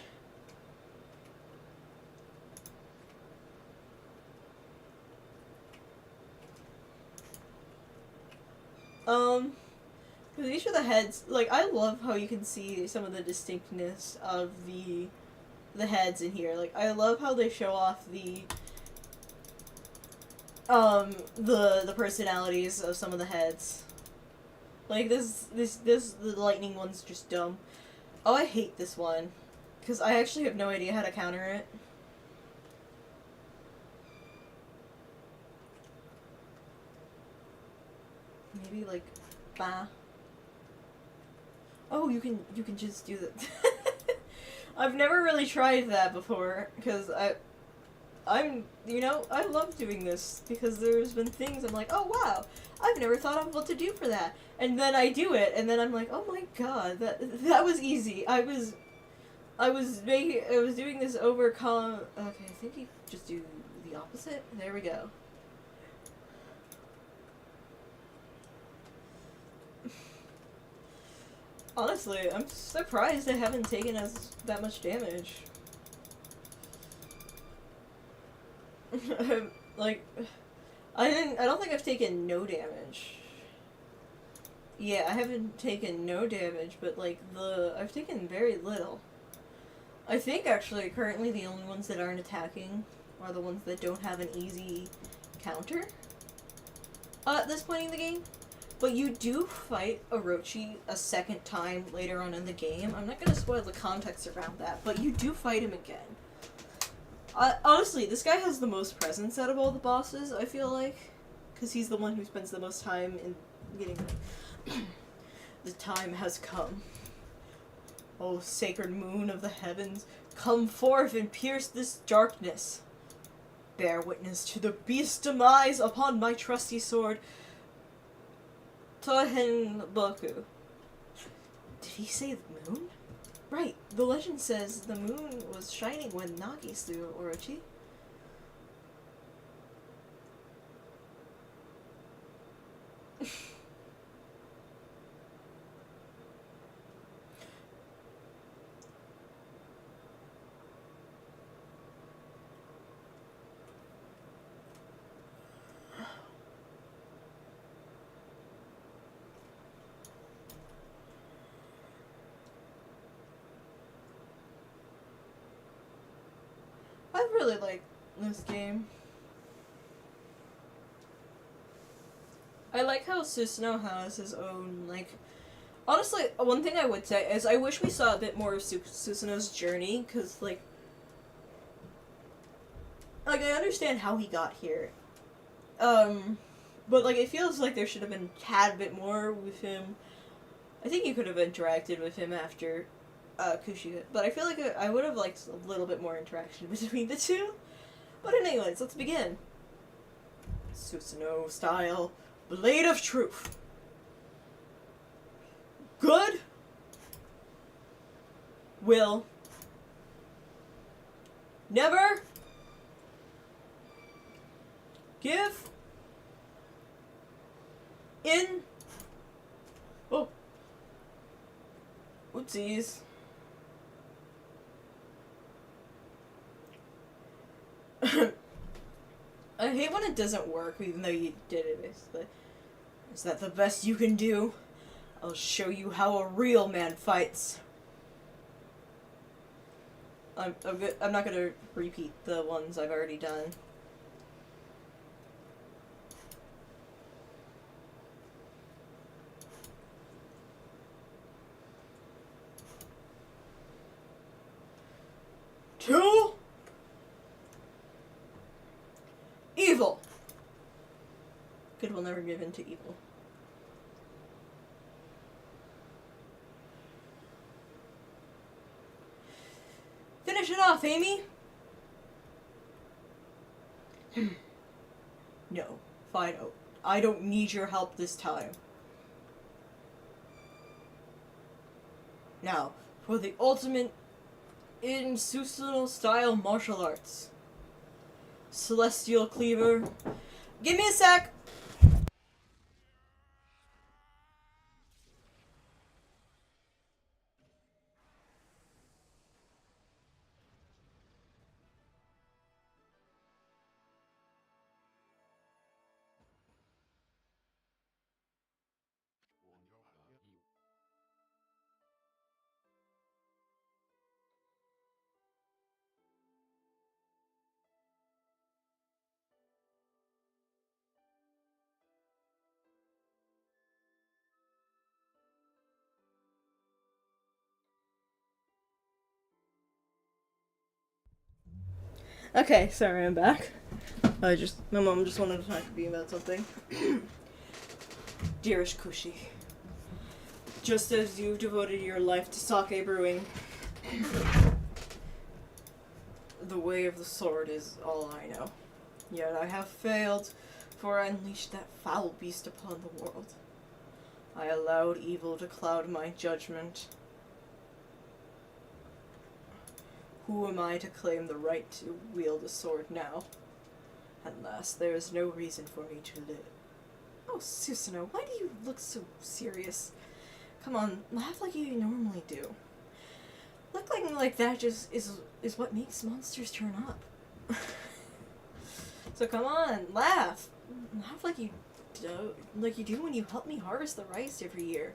Because each of the heads, like, I love how you can see some of the distinctness of the heads in here. Like, I love how they show off the personalities of some of the heads. Like, the lightning one's just dumb. Oh, I hate this one. Because I actually have no idea how to counter it. Maybe, like, bah. Oh, you can just do that. I've never really tried that before, because you know, I love doing this, because there's been things I'm like, oh wow, I've never thought of what to do for that. And then I do it, and then I'm like, oh my god, that was easy. I was doing this okay, I think you just do the opposite. There we go. Honestly, I'm surprised I haven't taken that much damage. Like, I don't think I've taken no damage. Yeah, I haven't taken no damage, but like I've taken very little. I think actually currently the only ones that aren't attacking are the ones that don't have an easy counter at this point in the game. But you do fight Orochi a second time later on in the game. I'm not going to spoil the context around that, but you do fight him again. Honestly, this guy has the most presence out of all the bosses, I feel like. Because he's the one who spends the most time in getting... The time has come. O sacred moon of the heavens, come forth and pierce this darkness. Bear witness to the beast's demise upon my trusty sword. Tohen Boku. Did he say the moon? Right, the legend says the moon was shining when Nagi slew Orochi. really like this game. I like how Susanoo has his own, like... Honestly, one thing I would say is I wish we saw a bit more of Susanoo's journey, because, like, I understand how he got here. But, like, it feels like there should have been had a bit more with him. I think you could have interacted with him after, Kushi, but I feel like I would have liked a little bit more interaction between the two. But anyways, let's begin. Susanoo style Blade of Truth. Good will never give in. Oh. Oopsies. I hate when it doesn't work, even though you did it, basically. Is that the best you can do? I'll show you how a real man fights. I'm not gonna repeat the ones I've already done. To evil. Good will never give in to evil. Finish it off, Amy! No, Fido. I don't need your help this time. Now, for the ultimate in Susanoo style martial arts. Celestial Cleaver. Give me a sec! Okay, sorry, I'm back. My mom just wanted to talk to me about something. Dearest Kushi, just as you've devoted your life to sake brewing, the way of the sword is all I know. Yet I have failed, for I unleashed that foul beast upon the world. I allowed evil to cloud my judgment. Who am I to claim the right to wield a sword now? At last, there is no reason for me to live. Oh, Susanoo, why do you look so serious? Come on, laugh like you normally do. Looking like that just is what makes monsters turn up. So come on, laugh. Laugh like you do when you help me harvest the rice every year.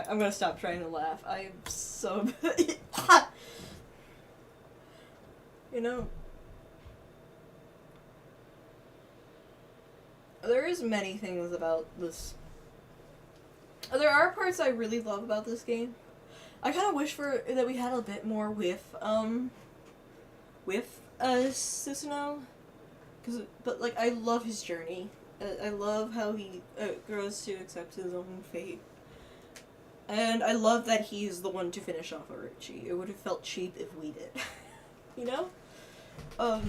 I'm gonna stop trying to laugh. I'm so... You know... There is many things about this... There are parts I really love about this game. I kind of wish that we had a bit more with Susanoo. But, like, I love his journey. I love how he grows to accept his own fate. And I love that he's the one to finish off Orochi. It would have felt cheap if we did. You know? I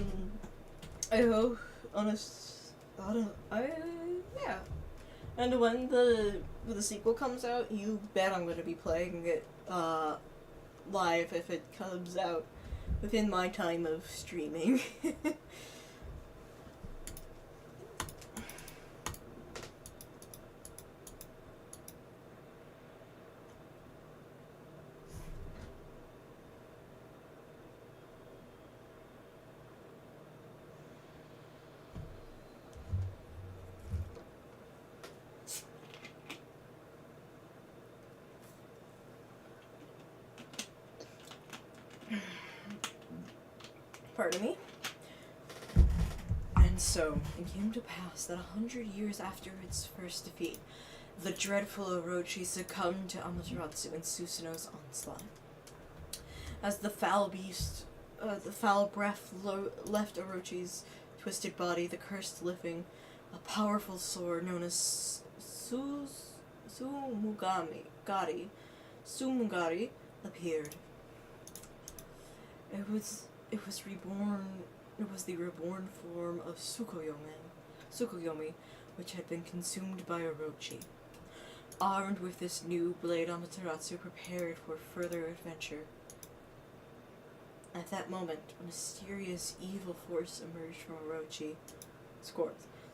hope, yeah. And when the sequel comes out, you bet I'm gonna be playing it, live if it comes out within my time of streaming. Pardon me. And so, it came to pass that 100 years after its first defeat, the dreadful Orochi succumbed to Amaterasu and Susanoo's onslaught. As the foul breath left Orochi's twisted body, the cursed living, a powerful sword known as Sumugari appeared. It was reborn. It was the reborn form of Tsukuyomi, which had been consumed by Orochi. Armed with this new blade, Amaterasu prepared for further adventure. At that moment, a mysterious evil force emerged from Orochi,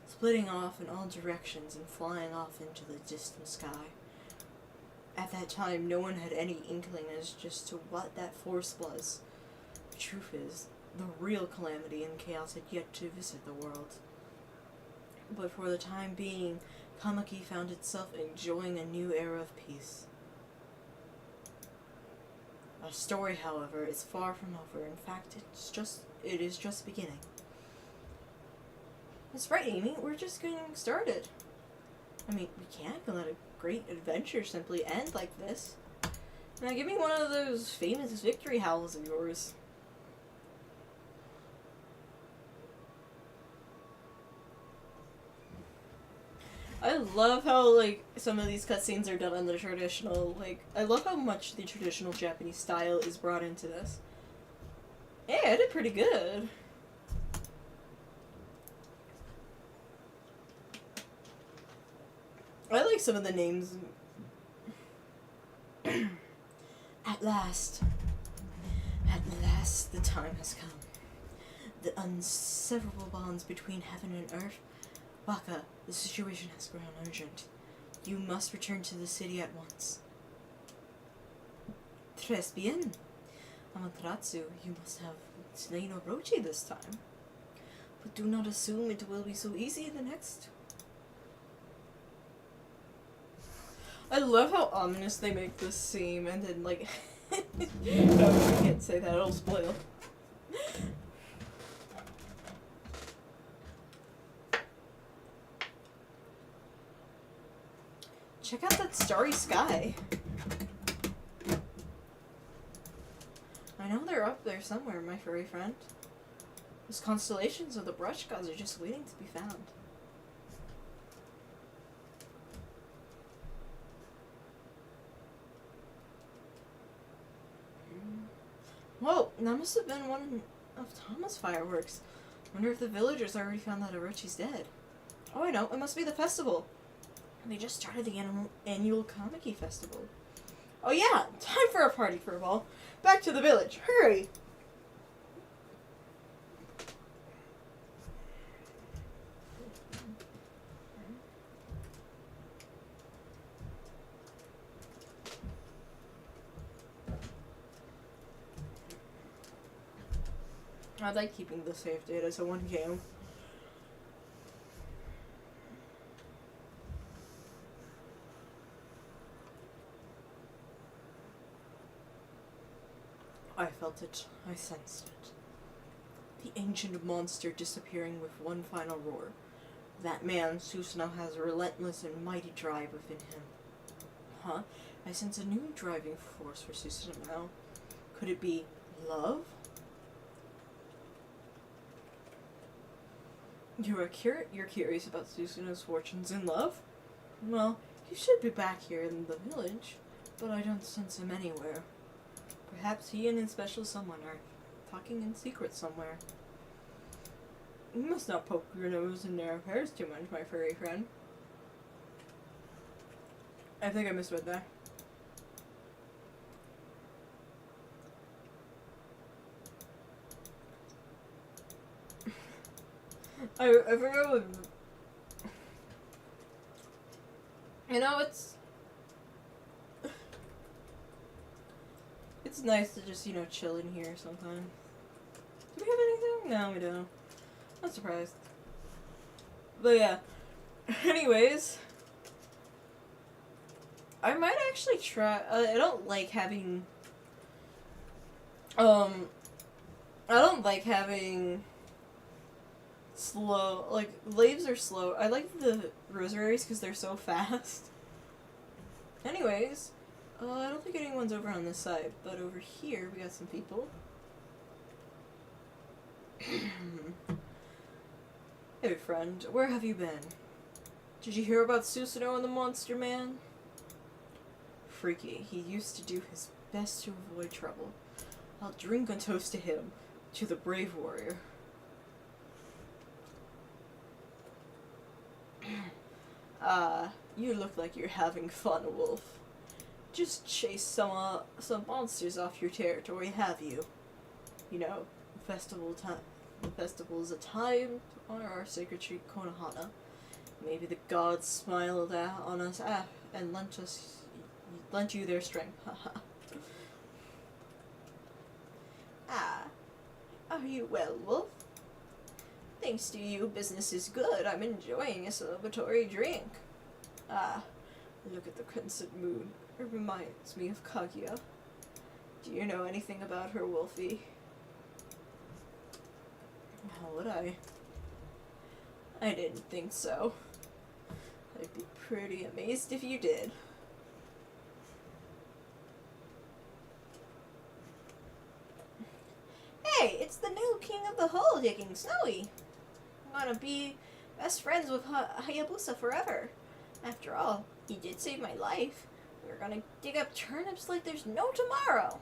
splitting off in all directions and flying off into the distant sky. At that time, no one had any inkling as just to what that force was. The truth is, the real calamity and chaos had yet to visit the world. But for the time being, Kamaki found itself enjoying a new era of peace. Our story, however, is far from over. In fact, it is just beginning. That's right, Amy. We're just getting started. I mean, we can't let a great adventure simply end like this. Now, give me one of those famous victory howls of yours. I love how, like, some of these cutscenes are done in the traditional, like, I love how much the traditional Japanese style is brought into this. Yeah, I did pretty good. I like some of the names. At last, the time has come. The unseverable bonds between heaven and earth. Waka, the situation has grown urgent. You must return to the city at once. Tres bien. Amaterasu, you must have slain Orochi this time. But do not assume it will be so easy the next. I love how ominous they make this seem, and then, like... no, I can't say that, it'll spoil. Check out that starry sky. I know they're up there somewhere, my furry friend. Those constellations of the brush gods are just waiting to be found. Whoa, that must have been one of Tama's fireworks. Wonder if the villagers already found that Orochi's dead. Oh, I know, it must be the festival. They just started the annual Kamaki festival. Oh yeah, time for a party, Furball. Back to the village, hurry! I like keeping the save data so one game. I felt it. I sensed it. The ancient monster disappearing with one final roar. That man, Susanoo, has a relentless and mighty drive within him. Huh? I sense a new driving force for Susanoo now. Could it be love? You're curious about Susanoo's fortunes in love? Well, he should be back here in the village, but I don't sense him anywhere. Perhaps he and his special someone are talking in secret somewhere. You must not poke your nose in their affairs too much, my furry friend. I think I misread that. I forgot what... You know, it's nice to just, you know, chill in here sometimes. Do we have anything? No, we don't. Not surprised. But yeah. Anyways. I might actually try... I don't like having... I don't like having slow, like, laves are slow. I like the rosaries because they're so fast. Anyways, I don't think anyone's over on this side, but over here we got some people. Hey friend, where have you been? Did you hear about Susanoo and the Monster Man? Freaky, he used to do his best to avoid trouble. I'll drink and toast to him, to the brave warrior. You look like you're having fun, Wolf. Just chase some monsters off your territory, have you? You know, the festival is a time to honor our sacred tree, Konohana. Maybe the gods smiled on us and lent you their strength. Haha. Are you well, Wolf? Thanks to you, business is good. I'm enjoying a celebratory drink. Look at the crescent moon. It reminds me of Kaguya. Do you know anything about her, Wolfie? How would I? I didn't think so. I'd be pretty amazed if you did. Hey, it's the new king of the hole digging, Snowy. I want to be best friends with Hayabusa forever. After all, he did save my life. We're gonna dig up turnips like there's no tomorrow.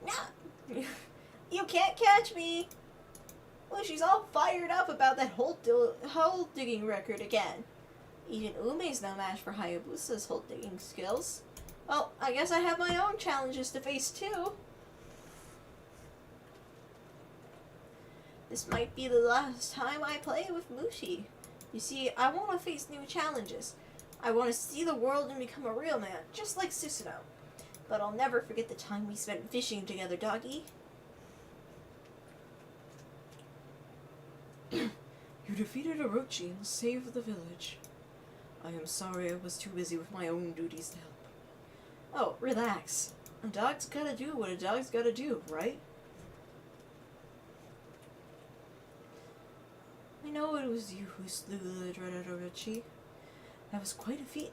Nah, you can't catch me. Well, she's all fired up about that hole digging record again. Even Ume's no match for Hayabusa's hole digging skills. Well, I guess I have my own challenges to face too. This might be the last time I play with Mushi. You see, I want to face new challenges. I want to see the world and become a real man, just like Susanoo. But I'll never forget the time we spent fishing together, doggy. You defeated Orochi and saved the village. I am sorry I was too busy with my own duties to help. Oh, relax. A dog's gotta do what a dog's gotta do, right? I know it was you who slew the dreaded Orochi. That was quite a feat.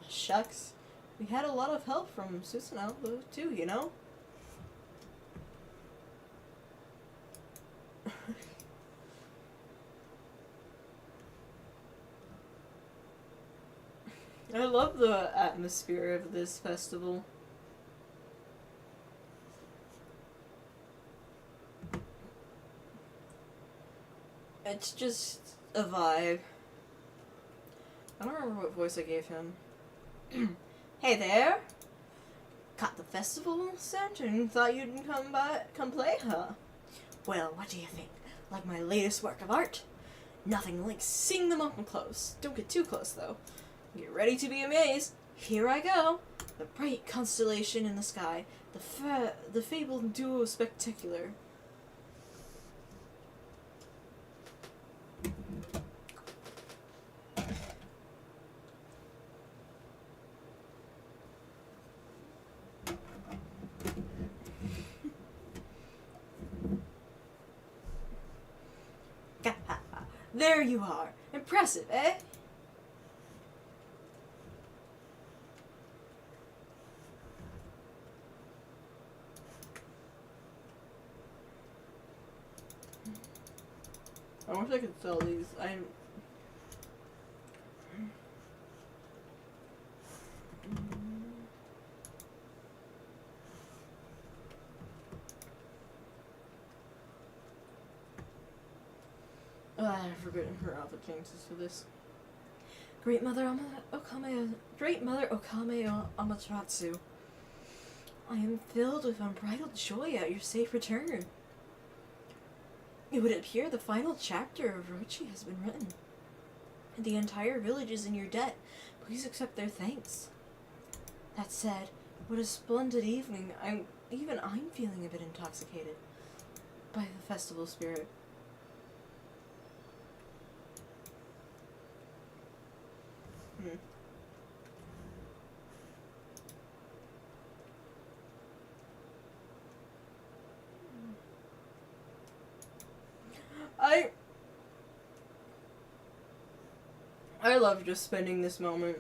Shucks. We had a lot of help from Susanoo, too, you know? I love the atmosphere of this festival. It's just a vibe. I don't remember what voice I gave him. Hey there! Caught the festival scent and thought you'd come play, huh? Well, what do you think? Like my latest work of art? Nothing like seeing them up and close. Don't get too close, though. Get ready to be amazed. Here I go. The bright constellation in the sky. The fabled duo spectacular. There you are. Impressive, eh? I wish I could sell these. I forgot her outfit changes for this. Great Mother Okame Amaterasu. I am filled with unbridled joy at your safe return. It would appear the final chapter of Orochi has been written. The entire village is in your debt. Please accept their thanks. That said, what a splendid evening. I'm feeling a bit intoxicated by the festival spirit. I love just spending this moment.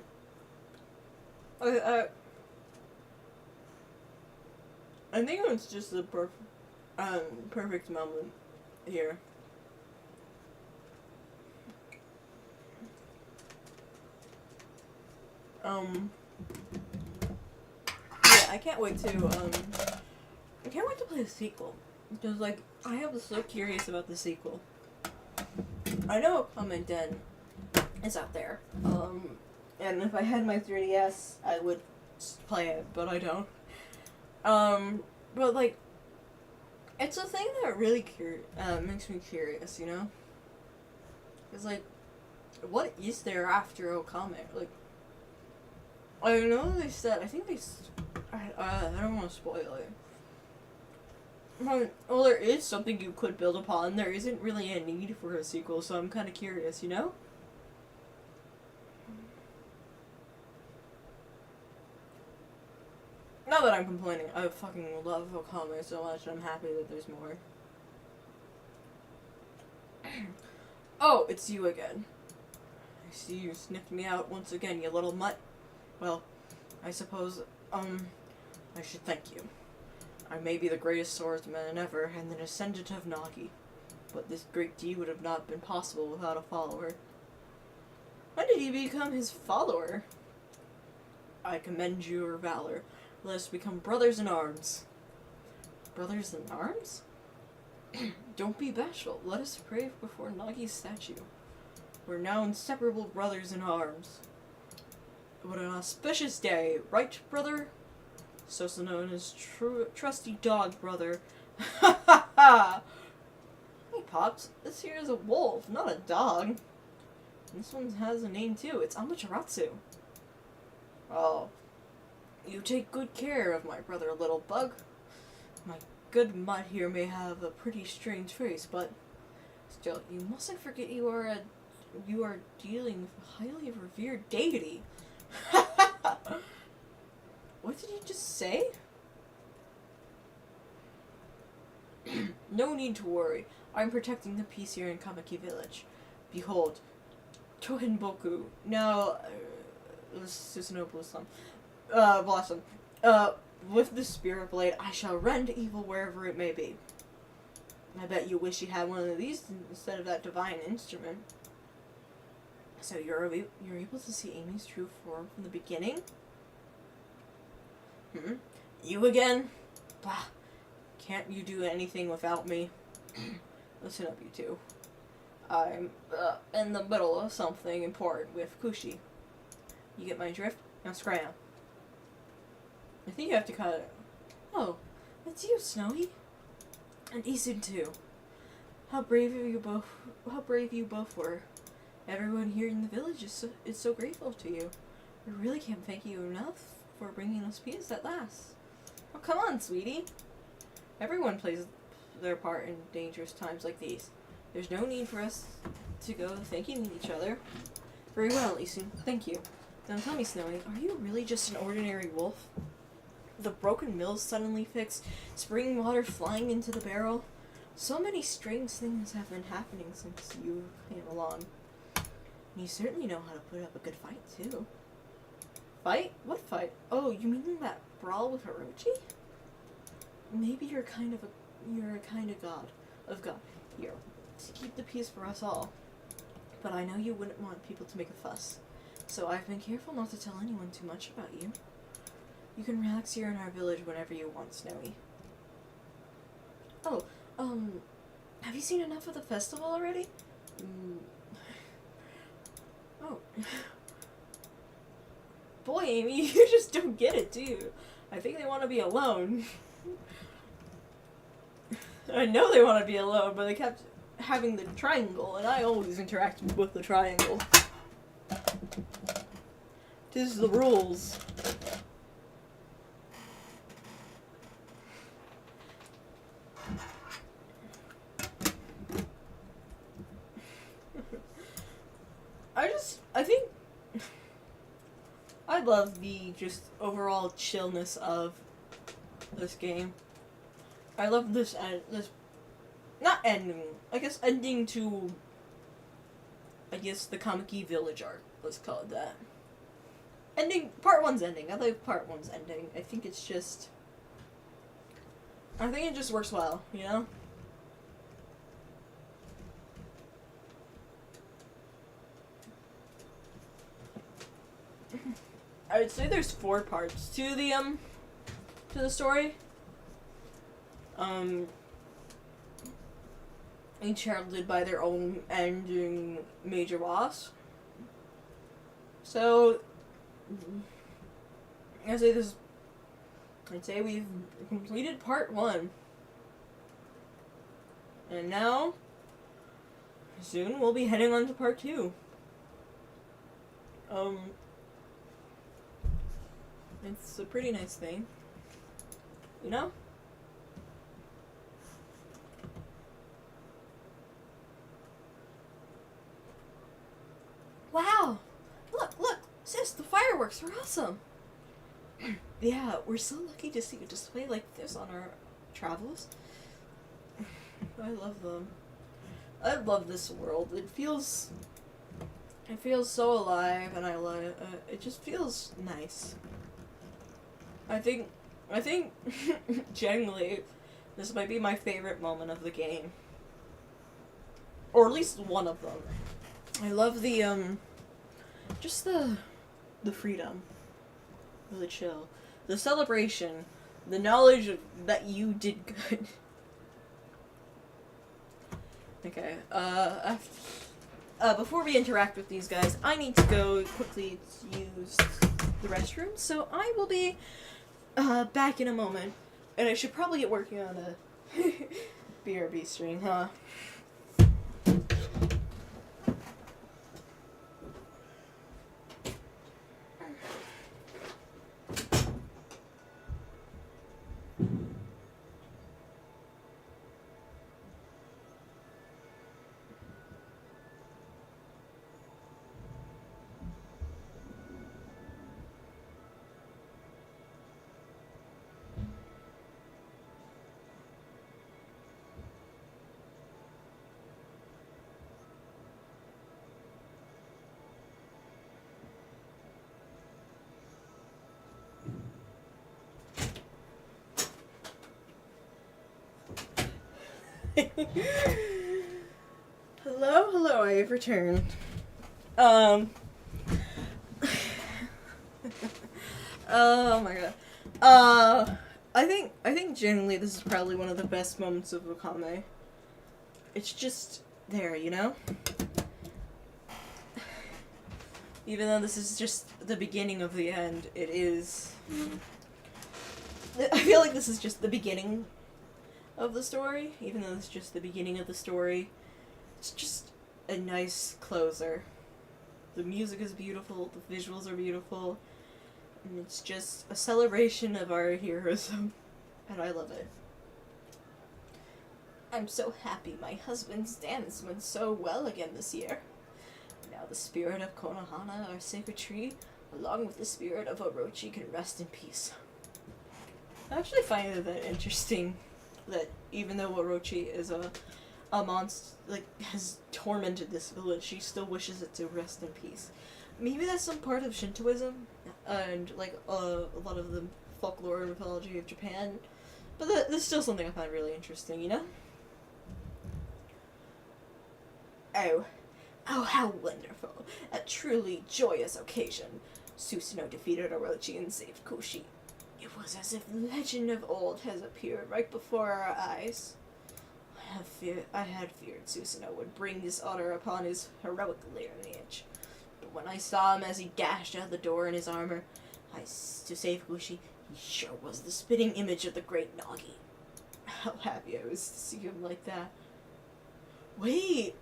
I think it's just the perfect moment here. Yeah, I can't wait to play the sequel. Because, like, I am so curious about the sequel. I know Okami Den is out there. And if I had my 3DS, I would play it, but I don't. But, like, it's a thing that really makes me curious, you know? Because, like, what is there after Okami? Like, I know they said, I think I don't want to spoil it. Well, there is something you could build upon. There isn't really a need for a sequel, so I'm kind of curious, you know? Not that I'm complaining. I fucking love Okami so much, and I'm happy that there's more. Oh, it's you again. I see you sniffed me out once again, you little mutt. Well, I suppose, I should thank you. I may be the greatest swordsman ever and the descendant of Nagi, but this great deed would have not been possible without a follower. When did you become his follower? I commend your valor. Let us become brothers in arms. Brothers in arms? Don't be bashful. Let us pray before Nagi's statue. We're now inseparable brothers in arms. What an auspicious day, right, brother? So known as trusty dog brother. Ha ha ha! Hey, Pops, this here is a wolf, not a dog. And this one has a name too. It's Amaterasu. Oh, you take good care of my brother, little bug. My good mutt here may have a pretty strange face, but still, you mustn't forget you are dealing with a highly revered deity. What did you just say? No need to worry. I'm protecting the peace here in Kamaki village. Behold, Tohenboku. Now, Susanoo Blossom. With the spirit blade, I shall rend evil wherever it may be. I bet you wish you had one of these instead of that divine instrument. So you're able to see Amy's true form from the beginning? You again? Bah. Can't you do anything without me? Listen up, you two. I'm in the middle of something important with Kushi. You get my drift? Now scram. I think you have to cut it. Oh, that's you, Snowy. And Isun too. How brave you both were. Everyone here in the village is so grateful to you. I really can't thank you enough for bringing us peace at last. Oh, come on, sweetie. Everyone plays their part in dangerous times like these. There's no need for us to go thanking each other. Very well, Isun. Thank you. Now tell me, Snowy, are you really just an ordinary wolf? The broken mills suddenly fixed, spring water flying into the barrel. So many strange things have been happening since you came along. And you certainly know how to put up a good fight, too. Fight? What fight? Oh, you mean that brawl with Orochi? Maybe you're a kind of god. Here, to keep the peace for us all. But I know you wouldn't want people to make a fuss. So I've been careful not to tell anyone too much about you. You can relax here in our village whenever you want, Snowy. Oh, have you seen enough of the festival already? Oh. Boy, Amy, you just don't get it, do you? I think they want to be alone. I know they want to be alone, but they kept having the triangle, and I always interact with the triangle. This is the rules. I think I love the just overall chillness of this game. I love this not ending, I guess ending to the Kamaki village arc. let's call it that. Ending, part one's ending. I like part one's ending. I think it just works well, you know? I would say there's 4 parts to the story. Each heralded by their own ending major boss. So, I'd say we've completed part 1. And now, soon we'll be heading on to part 2. It's a pretty nice thing. You know? Wow! Look! Sis, the fireworks were awesome! Yeah, we're so lucky to see a display like this on our travels. I love them. I love this world. It feels so alive, and it just feels nice. I think genuinely, this might be my favorite moment of the game. Or at least one of them. I love the, just the freedom. The chill. The celebration. The knowledge that you did good. Okay, before we interact with these guys, I need to go quickly use the restroom, so I will be back in a moment. And I should probably get working on a BRB string, huh? Hello, I have returned. Oh my god. I think genuinely this is probably one of the best moments of Okami. It's just there, you know? Even though this is just the beginning of the end, it is... I feel like this is just the beginning of the story, even though it's just the beginning of the story. It's just a nice closer. The music is beautiful, the visuals are beautiful, and it's just a celebration of our heroism, and I love it. I'm so happy my husband's dance went so well again this year. Now the spirit of Konohana, our sacred tree, along with the spirit of Orochi, can rest in peace. I actually find it interesting that even though Orochi is a monster, like, has tormented this village, she still wishes it to rest in peace. Maybe that's some part of Shintoism, and, like, a lot of the folklore and mythology of Japan, but that's still something I find really interesting, you know? Oh, how wonderful. A truly joyous occasion. Susanoo defeated Orochi and saved Kushi. It was as if legend of old has appeared right before our eyes. I had feared Susanoo would bring dishonor upon his heroic lineage. But when I saw him as he dashed out the door in his armor, to save Kushi, he sure was the spitting image of the great Nagi. How happy I was to see him like that. Wait,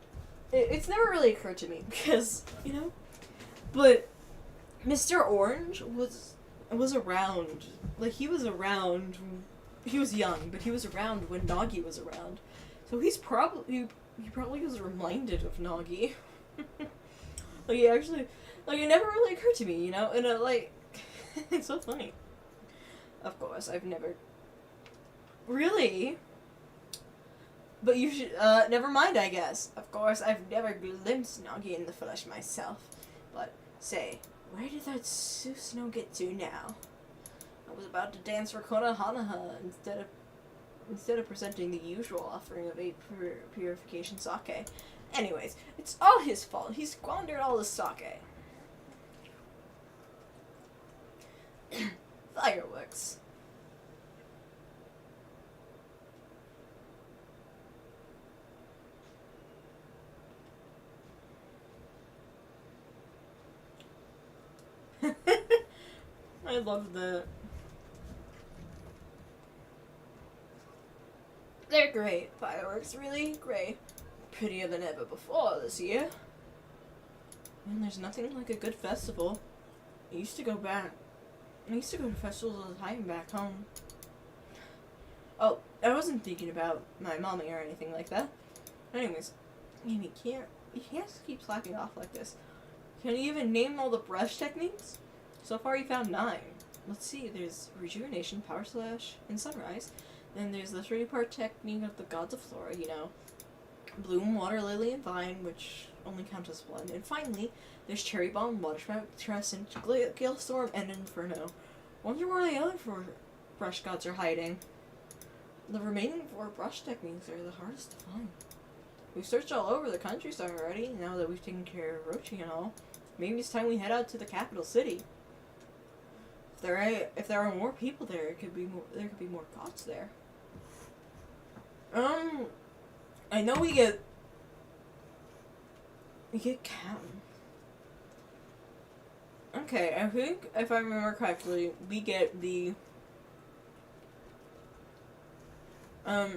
it's never really occurred to me, because, you know, but Mr. Orange was around. Like, he was around. He was young, but he was around when Nagi was around. So he probably was reminded of Nagi. Like, he actually, like, it never really occurred to me, you know? And, like, it's so funny. Of course, I've never... Really? But you should, never mind, I guess. Of course, I've never glimpsed Nagi in the flesh myself. But Say, where did that Susanoo get to now? I was about to dance for Konohanaha instead of presenting the usual offering of 8 purification sake. Anyways, it's all his fault. He squandered all the sake. Fireworks. I love that. They're great. Fireworks, really great. Prettier than ever before this year. And there's nothing like a good festival. I used to go to festivals all the time back home. Oh, I wasn't thinking about my mommy or anything like that. Anyways, man, you can't keep slacking off like this. Can you even name all the brush techniques? So far you found 9. Let's see, there's Rejuvenation, Power Slash, and Sunrise. Then there's the 3-part technique of the Gods of Flora, you know. Bloom, Water Lily, and Vine, which only count as one. And finally, there's Cherry Bomb, Water Spout, Crescent, Gale Storm, and Inferno. Wonder where the other 4 brush gods are hiding. The remaining 4 brush techniques are the hardest to find. We've searched all over the countryside already, now that we've taken care of Rochi and all. Maybe it's time we head out to the capital city. If there are more people there, there could be more gods there. I know we get Captain. Okay, I think if I remember correctly, we get the I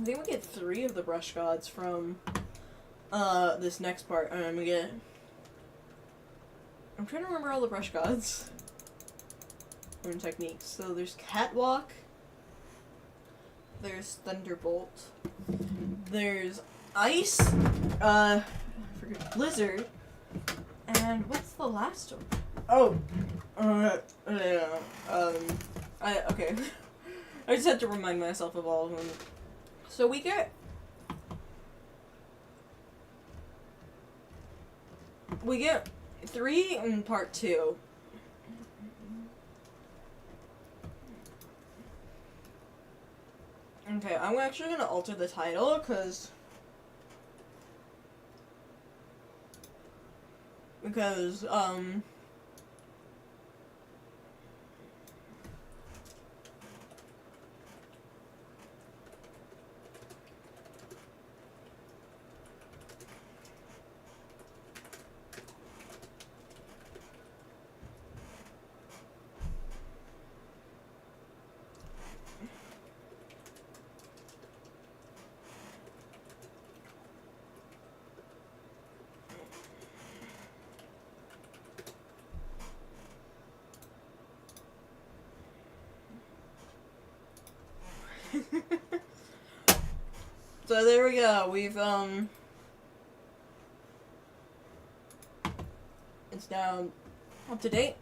think we get 3 of the brush gods from this next part. I'm trying to remember all the brush gods and techniques. So there's Catwalk, there's Thunderbolt, there's Ice, I forget, Blizzard, and what's the last one? Oh, okay. I just had to remind myself of all of them. So we get 3 in part 2. Okay, I'm actually gonna alter the title because so there we go. We've it's now up to date.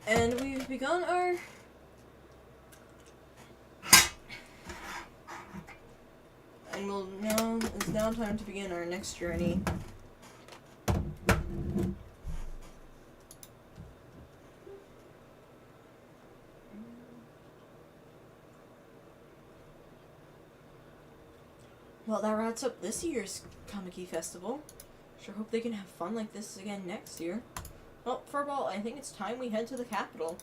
And we've begun our it's now time to begin our next journey. Well, that wraps up this year's Kamiki Festival. Sure hope they can have fun like this again next year. Well, Furball, I think it's time we head to the capital.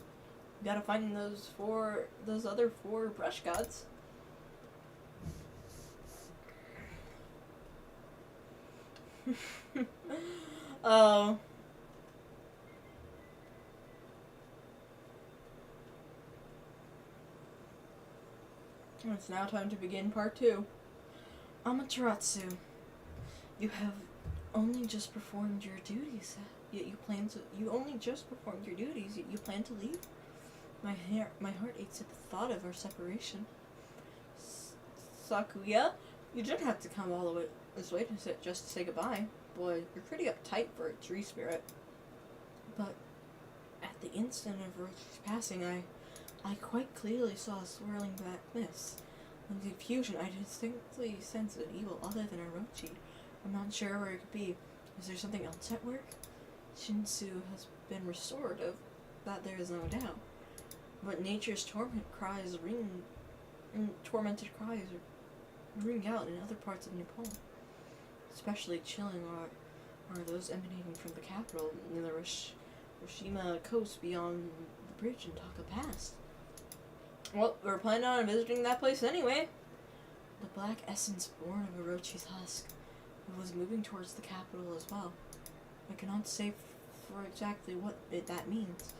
We gotta find those other 4 brush gods. Oh. It's now time to begin part 2. Amaterasu, you have only just performed your duties, yet you only just performed your duties, yet you plan to leave? My heart aches at the thought of our separation. Sakuya, you didn't have to come all the way this way just to say goodbye. Boy, you're pretty uptight for a tree spirit. But at the instant of Rochi's passing, I quite clearly saw a swirling black mist. In the confusion, I distinctly sense an evil other than Orochi. I'm not sure where it could be. Is there something else at work? Shinsu has been restored, of that there is no doubt. But nature's tormented cries ring out in other parts of Nippon. Especially chilling are those emanating from the capital in the Hiroshima coast beyond the bridge in Taka Pass. Well, we're planning on visiting that place anyway. The black essence born of Orochi's husk was moving towards the capital as well. I cannot say for exactly what that means.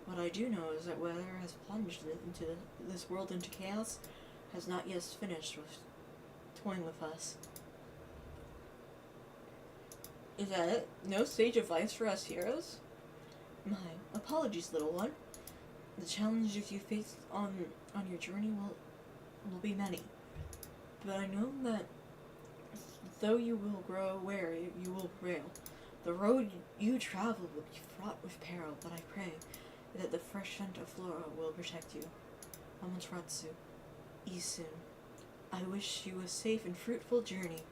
What I do know is that weather has plunged into this world into chaos, has not yet finished with toying with us. Is that it? No stage of life for us heroes? My apologies, little one. The challenges you face on your journey will be many. But I know that though you will grow weary, you will prevail. The road you travel will be fraught with peril, but I pray that the fresh scent of flora will protect you. Amaterasu, Isun, I wish you a safe and fruitful journey.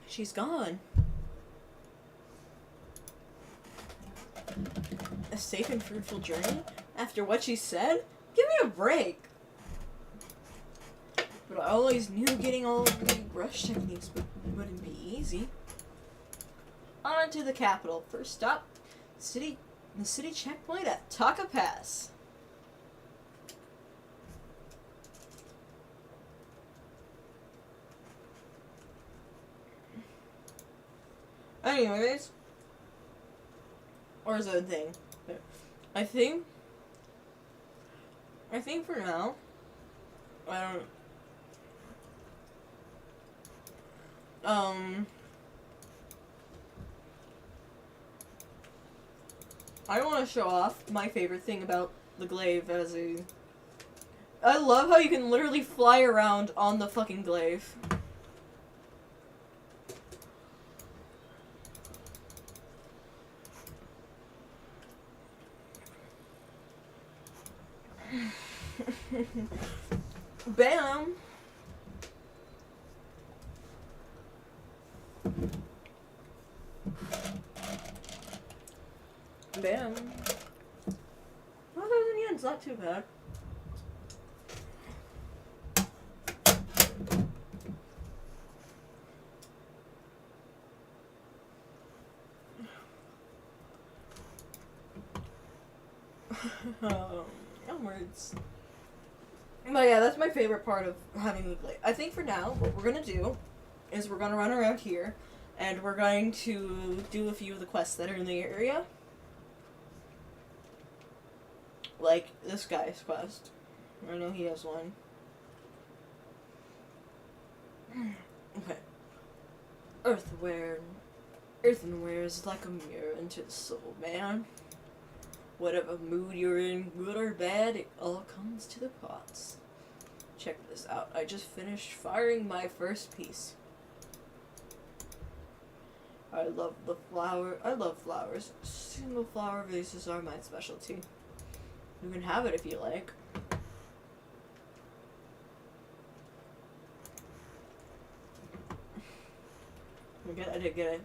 She's gone. A safe and fruitful journey? After what she said? Give me a break. But I always knew getting all of the rush techniques wouldn't be easy. On to the capital. First stop, the city checkpoint at Taka Pass. Anyways, or is it a thing? I think for now, I want to show off my favorite thing about the glaive as I love how you can literally fly around on the fucking glaive. Bam! Bam. Well, in the end, it's not too bad. Onwards. But yeah, that's my favorite part of having the glaive. I think for now, what we're gonna do is we're gonna run around here, and we're going to do a few of the quests that are in the area. Like this guy's quest. I know he has one. Okay. Earthenware is like a mirror into the soul, man. Whatever mood you're in, good or bad, it all comes to the pots. Check this out. I just finished firing my first piece. I love flowers. Single flower vases are my specialty. You can have it if you like. I did get it.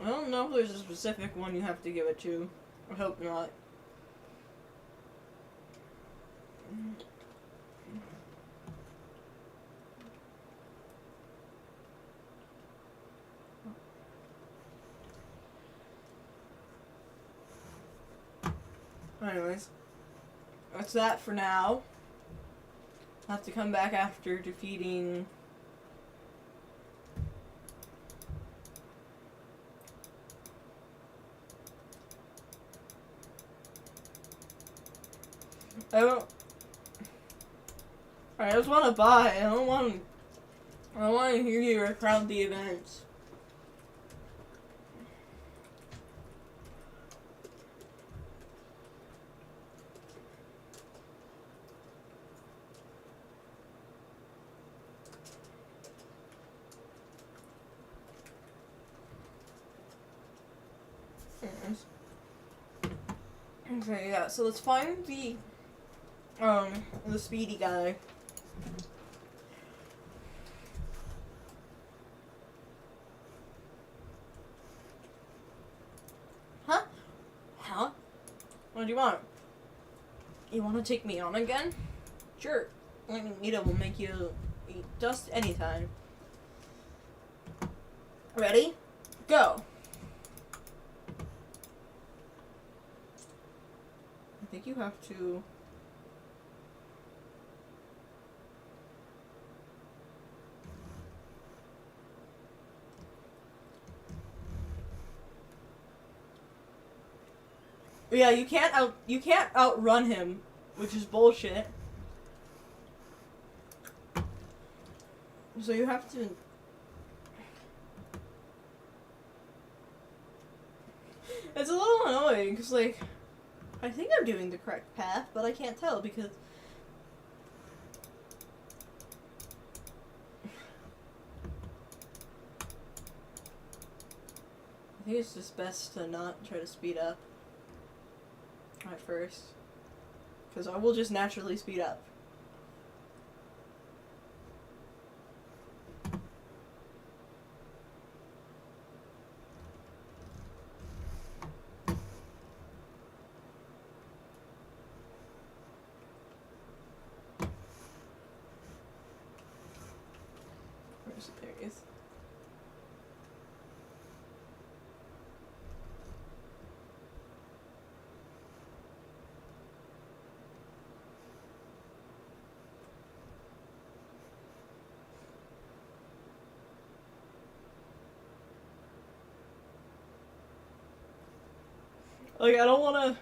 I don't know if there's a specific one you have to give it to. I hope not. Anyways, that's that for now. I'll have to come back after defeating... I just want to buy. I don't want to hear you recount the events. Okay, yeah, so let's find the speedy guy. Huh? Huh? What do you want? You want to take me on again? Sure. Nita will make you eat dust anytime. Ready? Go. I think you have to... Yeah, you can't outrun him, which is bullshit. So you have to... It's a little annoying, because, like, I think I'm doing the correct path, but I can't tell, because... I think it's just best to not try to speed up at first, because I will just naturally speed up. Where's it? There it is. Like, I don't want to...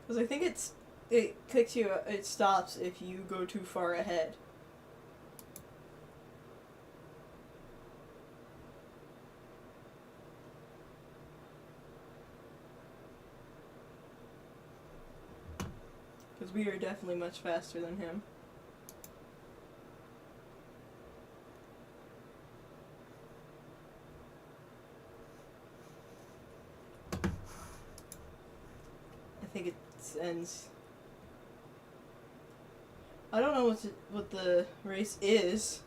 Because I think it kicks you, it stops if you go too far ahead. Because we are definitely much faster than him. I think it ends... I don't know what the race is.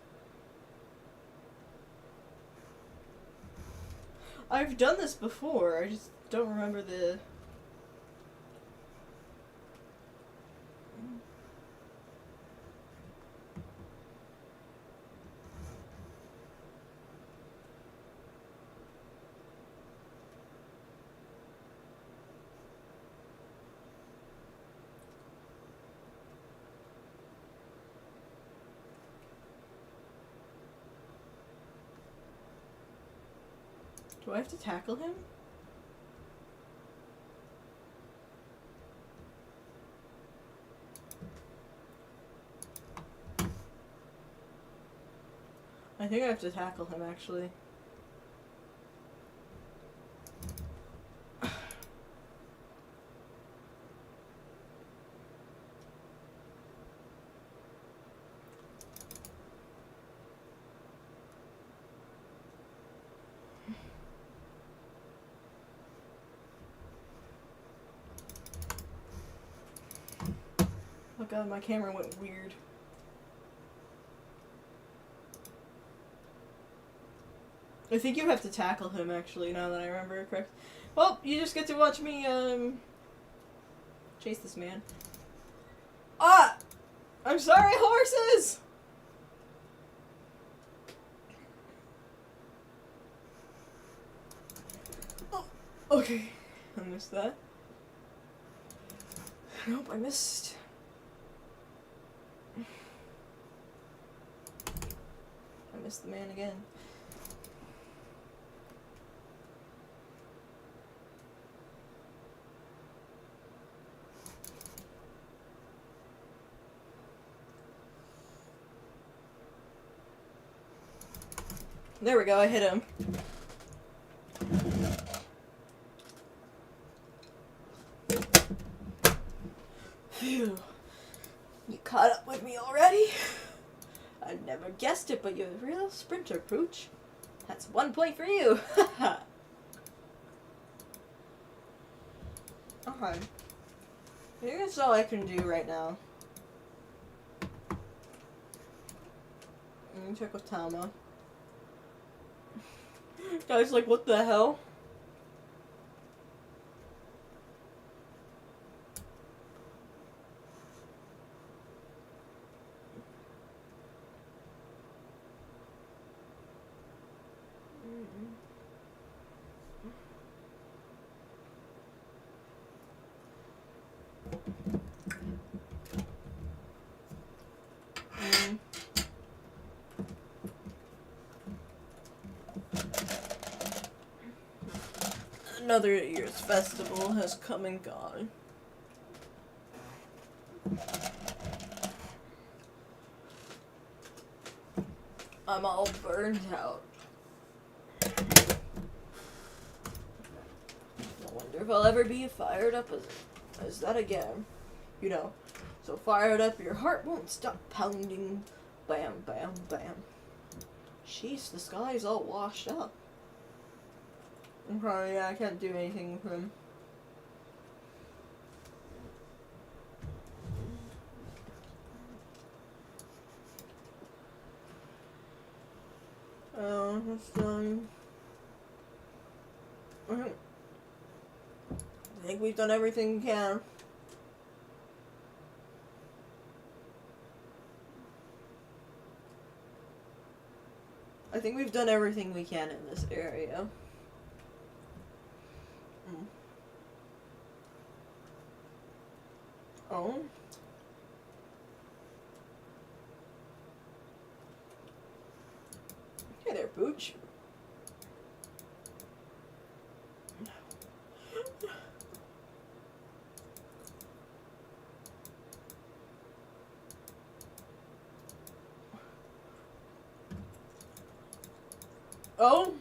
I've done this before, I just don't remember the... Do I have to tackle him? I think I have to tackle him, actually. Oh god, my camera went weird. I think you have to tackle him, actually, now that I remember it correct. Well, you just get to watch me, chase this man. Ah! I'm sorry, horses! Oh, okay. I missed that. Nope, I missed. I missed the man again. There we go, I hit him. Phew. You caught up with me already? I never guessed it, but you're a real sprinter, Pooch. That's 1 point for you. Okay. I think that's all I can do right now. Let me check with Tama. Guys, like, what the hell? Another year's festival has come and gone. I'm all burned out. I wonder if I'll ever be fired up as that again. You know, so fired up your heart won't stop pounding. Bam, bam, bam. Jeez, the sky's all washed up. Okay, yeah, I can't do anything with him. Oh, that's done. I think we've done everything we can. I think we've done everything we can in this area. Oh. Hey there, Pooch. Oh.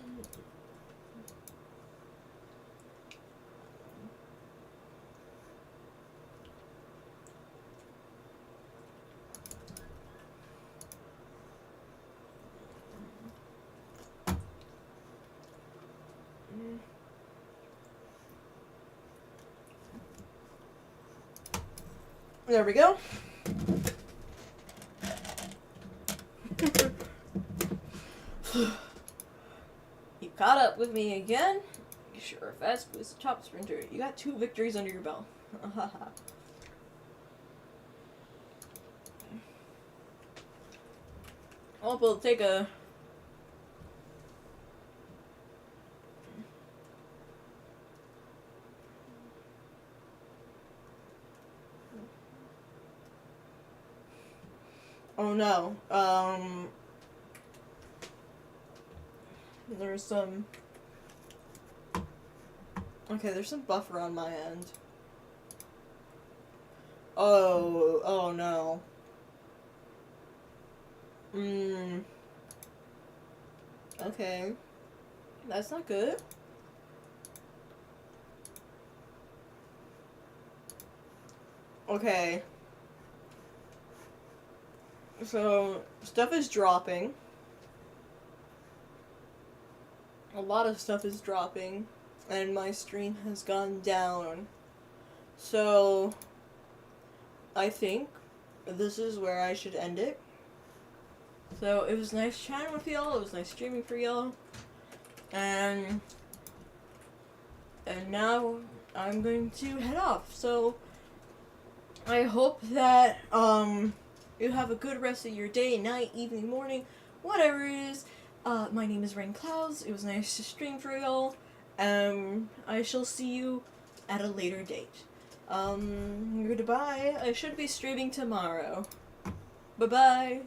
There we go. You caught up with me again? You sure are fast boost top sprinter. You got 2 victories under your belt. Oh, we'll take a... Oh no, there's some... Okay, there's some buffer on my end. Oh no. Okay. That's not good. Okay. So, stuff is dropping. A lot of stuff is dropping. And my stream has gone down. So, I think this is where I should end it. So, it was nice chatting with y'all. It was nice streaming for y'all. And now I'm going to head off. So, I hope that, you have a good rest of your day, night, evening, morning, whatever it is. My name is Rain Clouds. It was nice to stream for y'all. I shall see you at a later date. Goodbye. I should be streaming tomorrow. Bye-bye.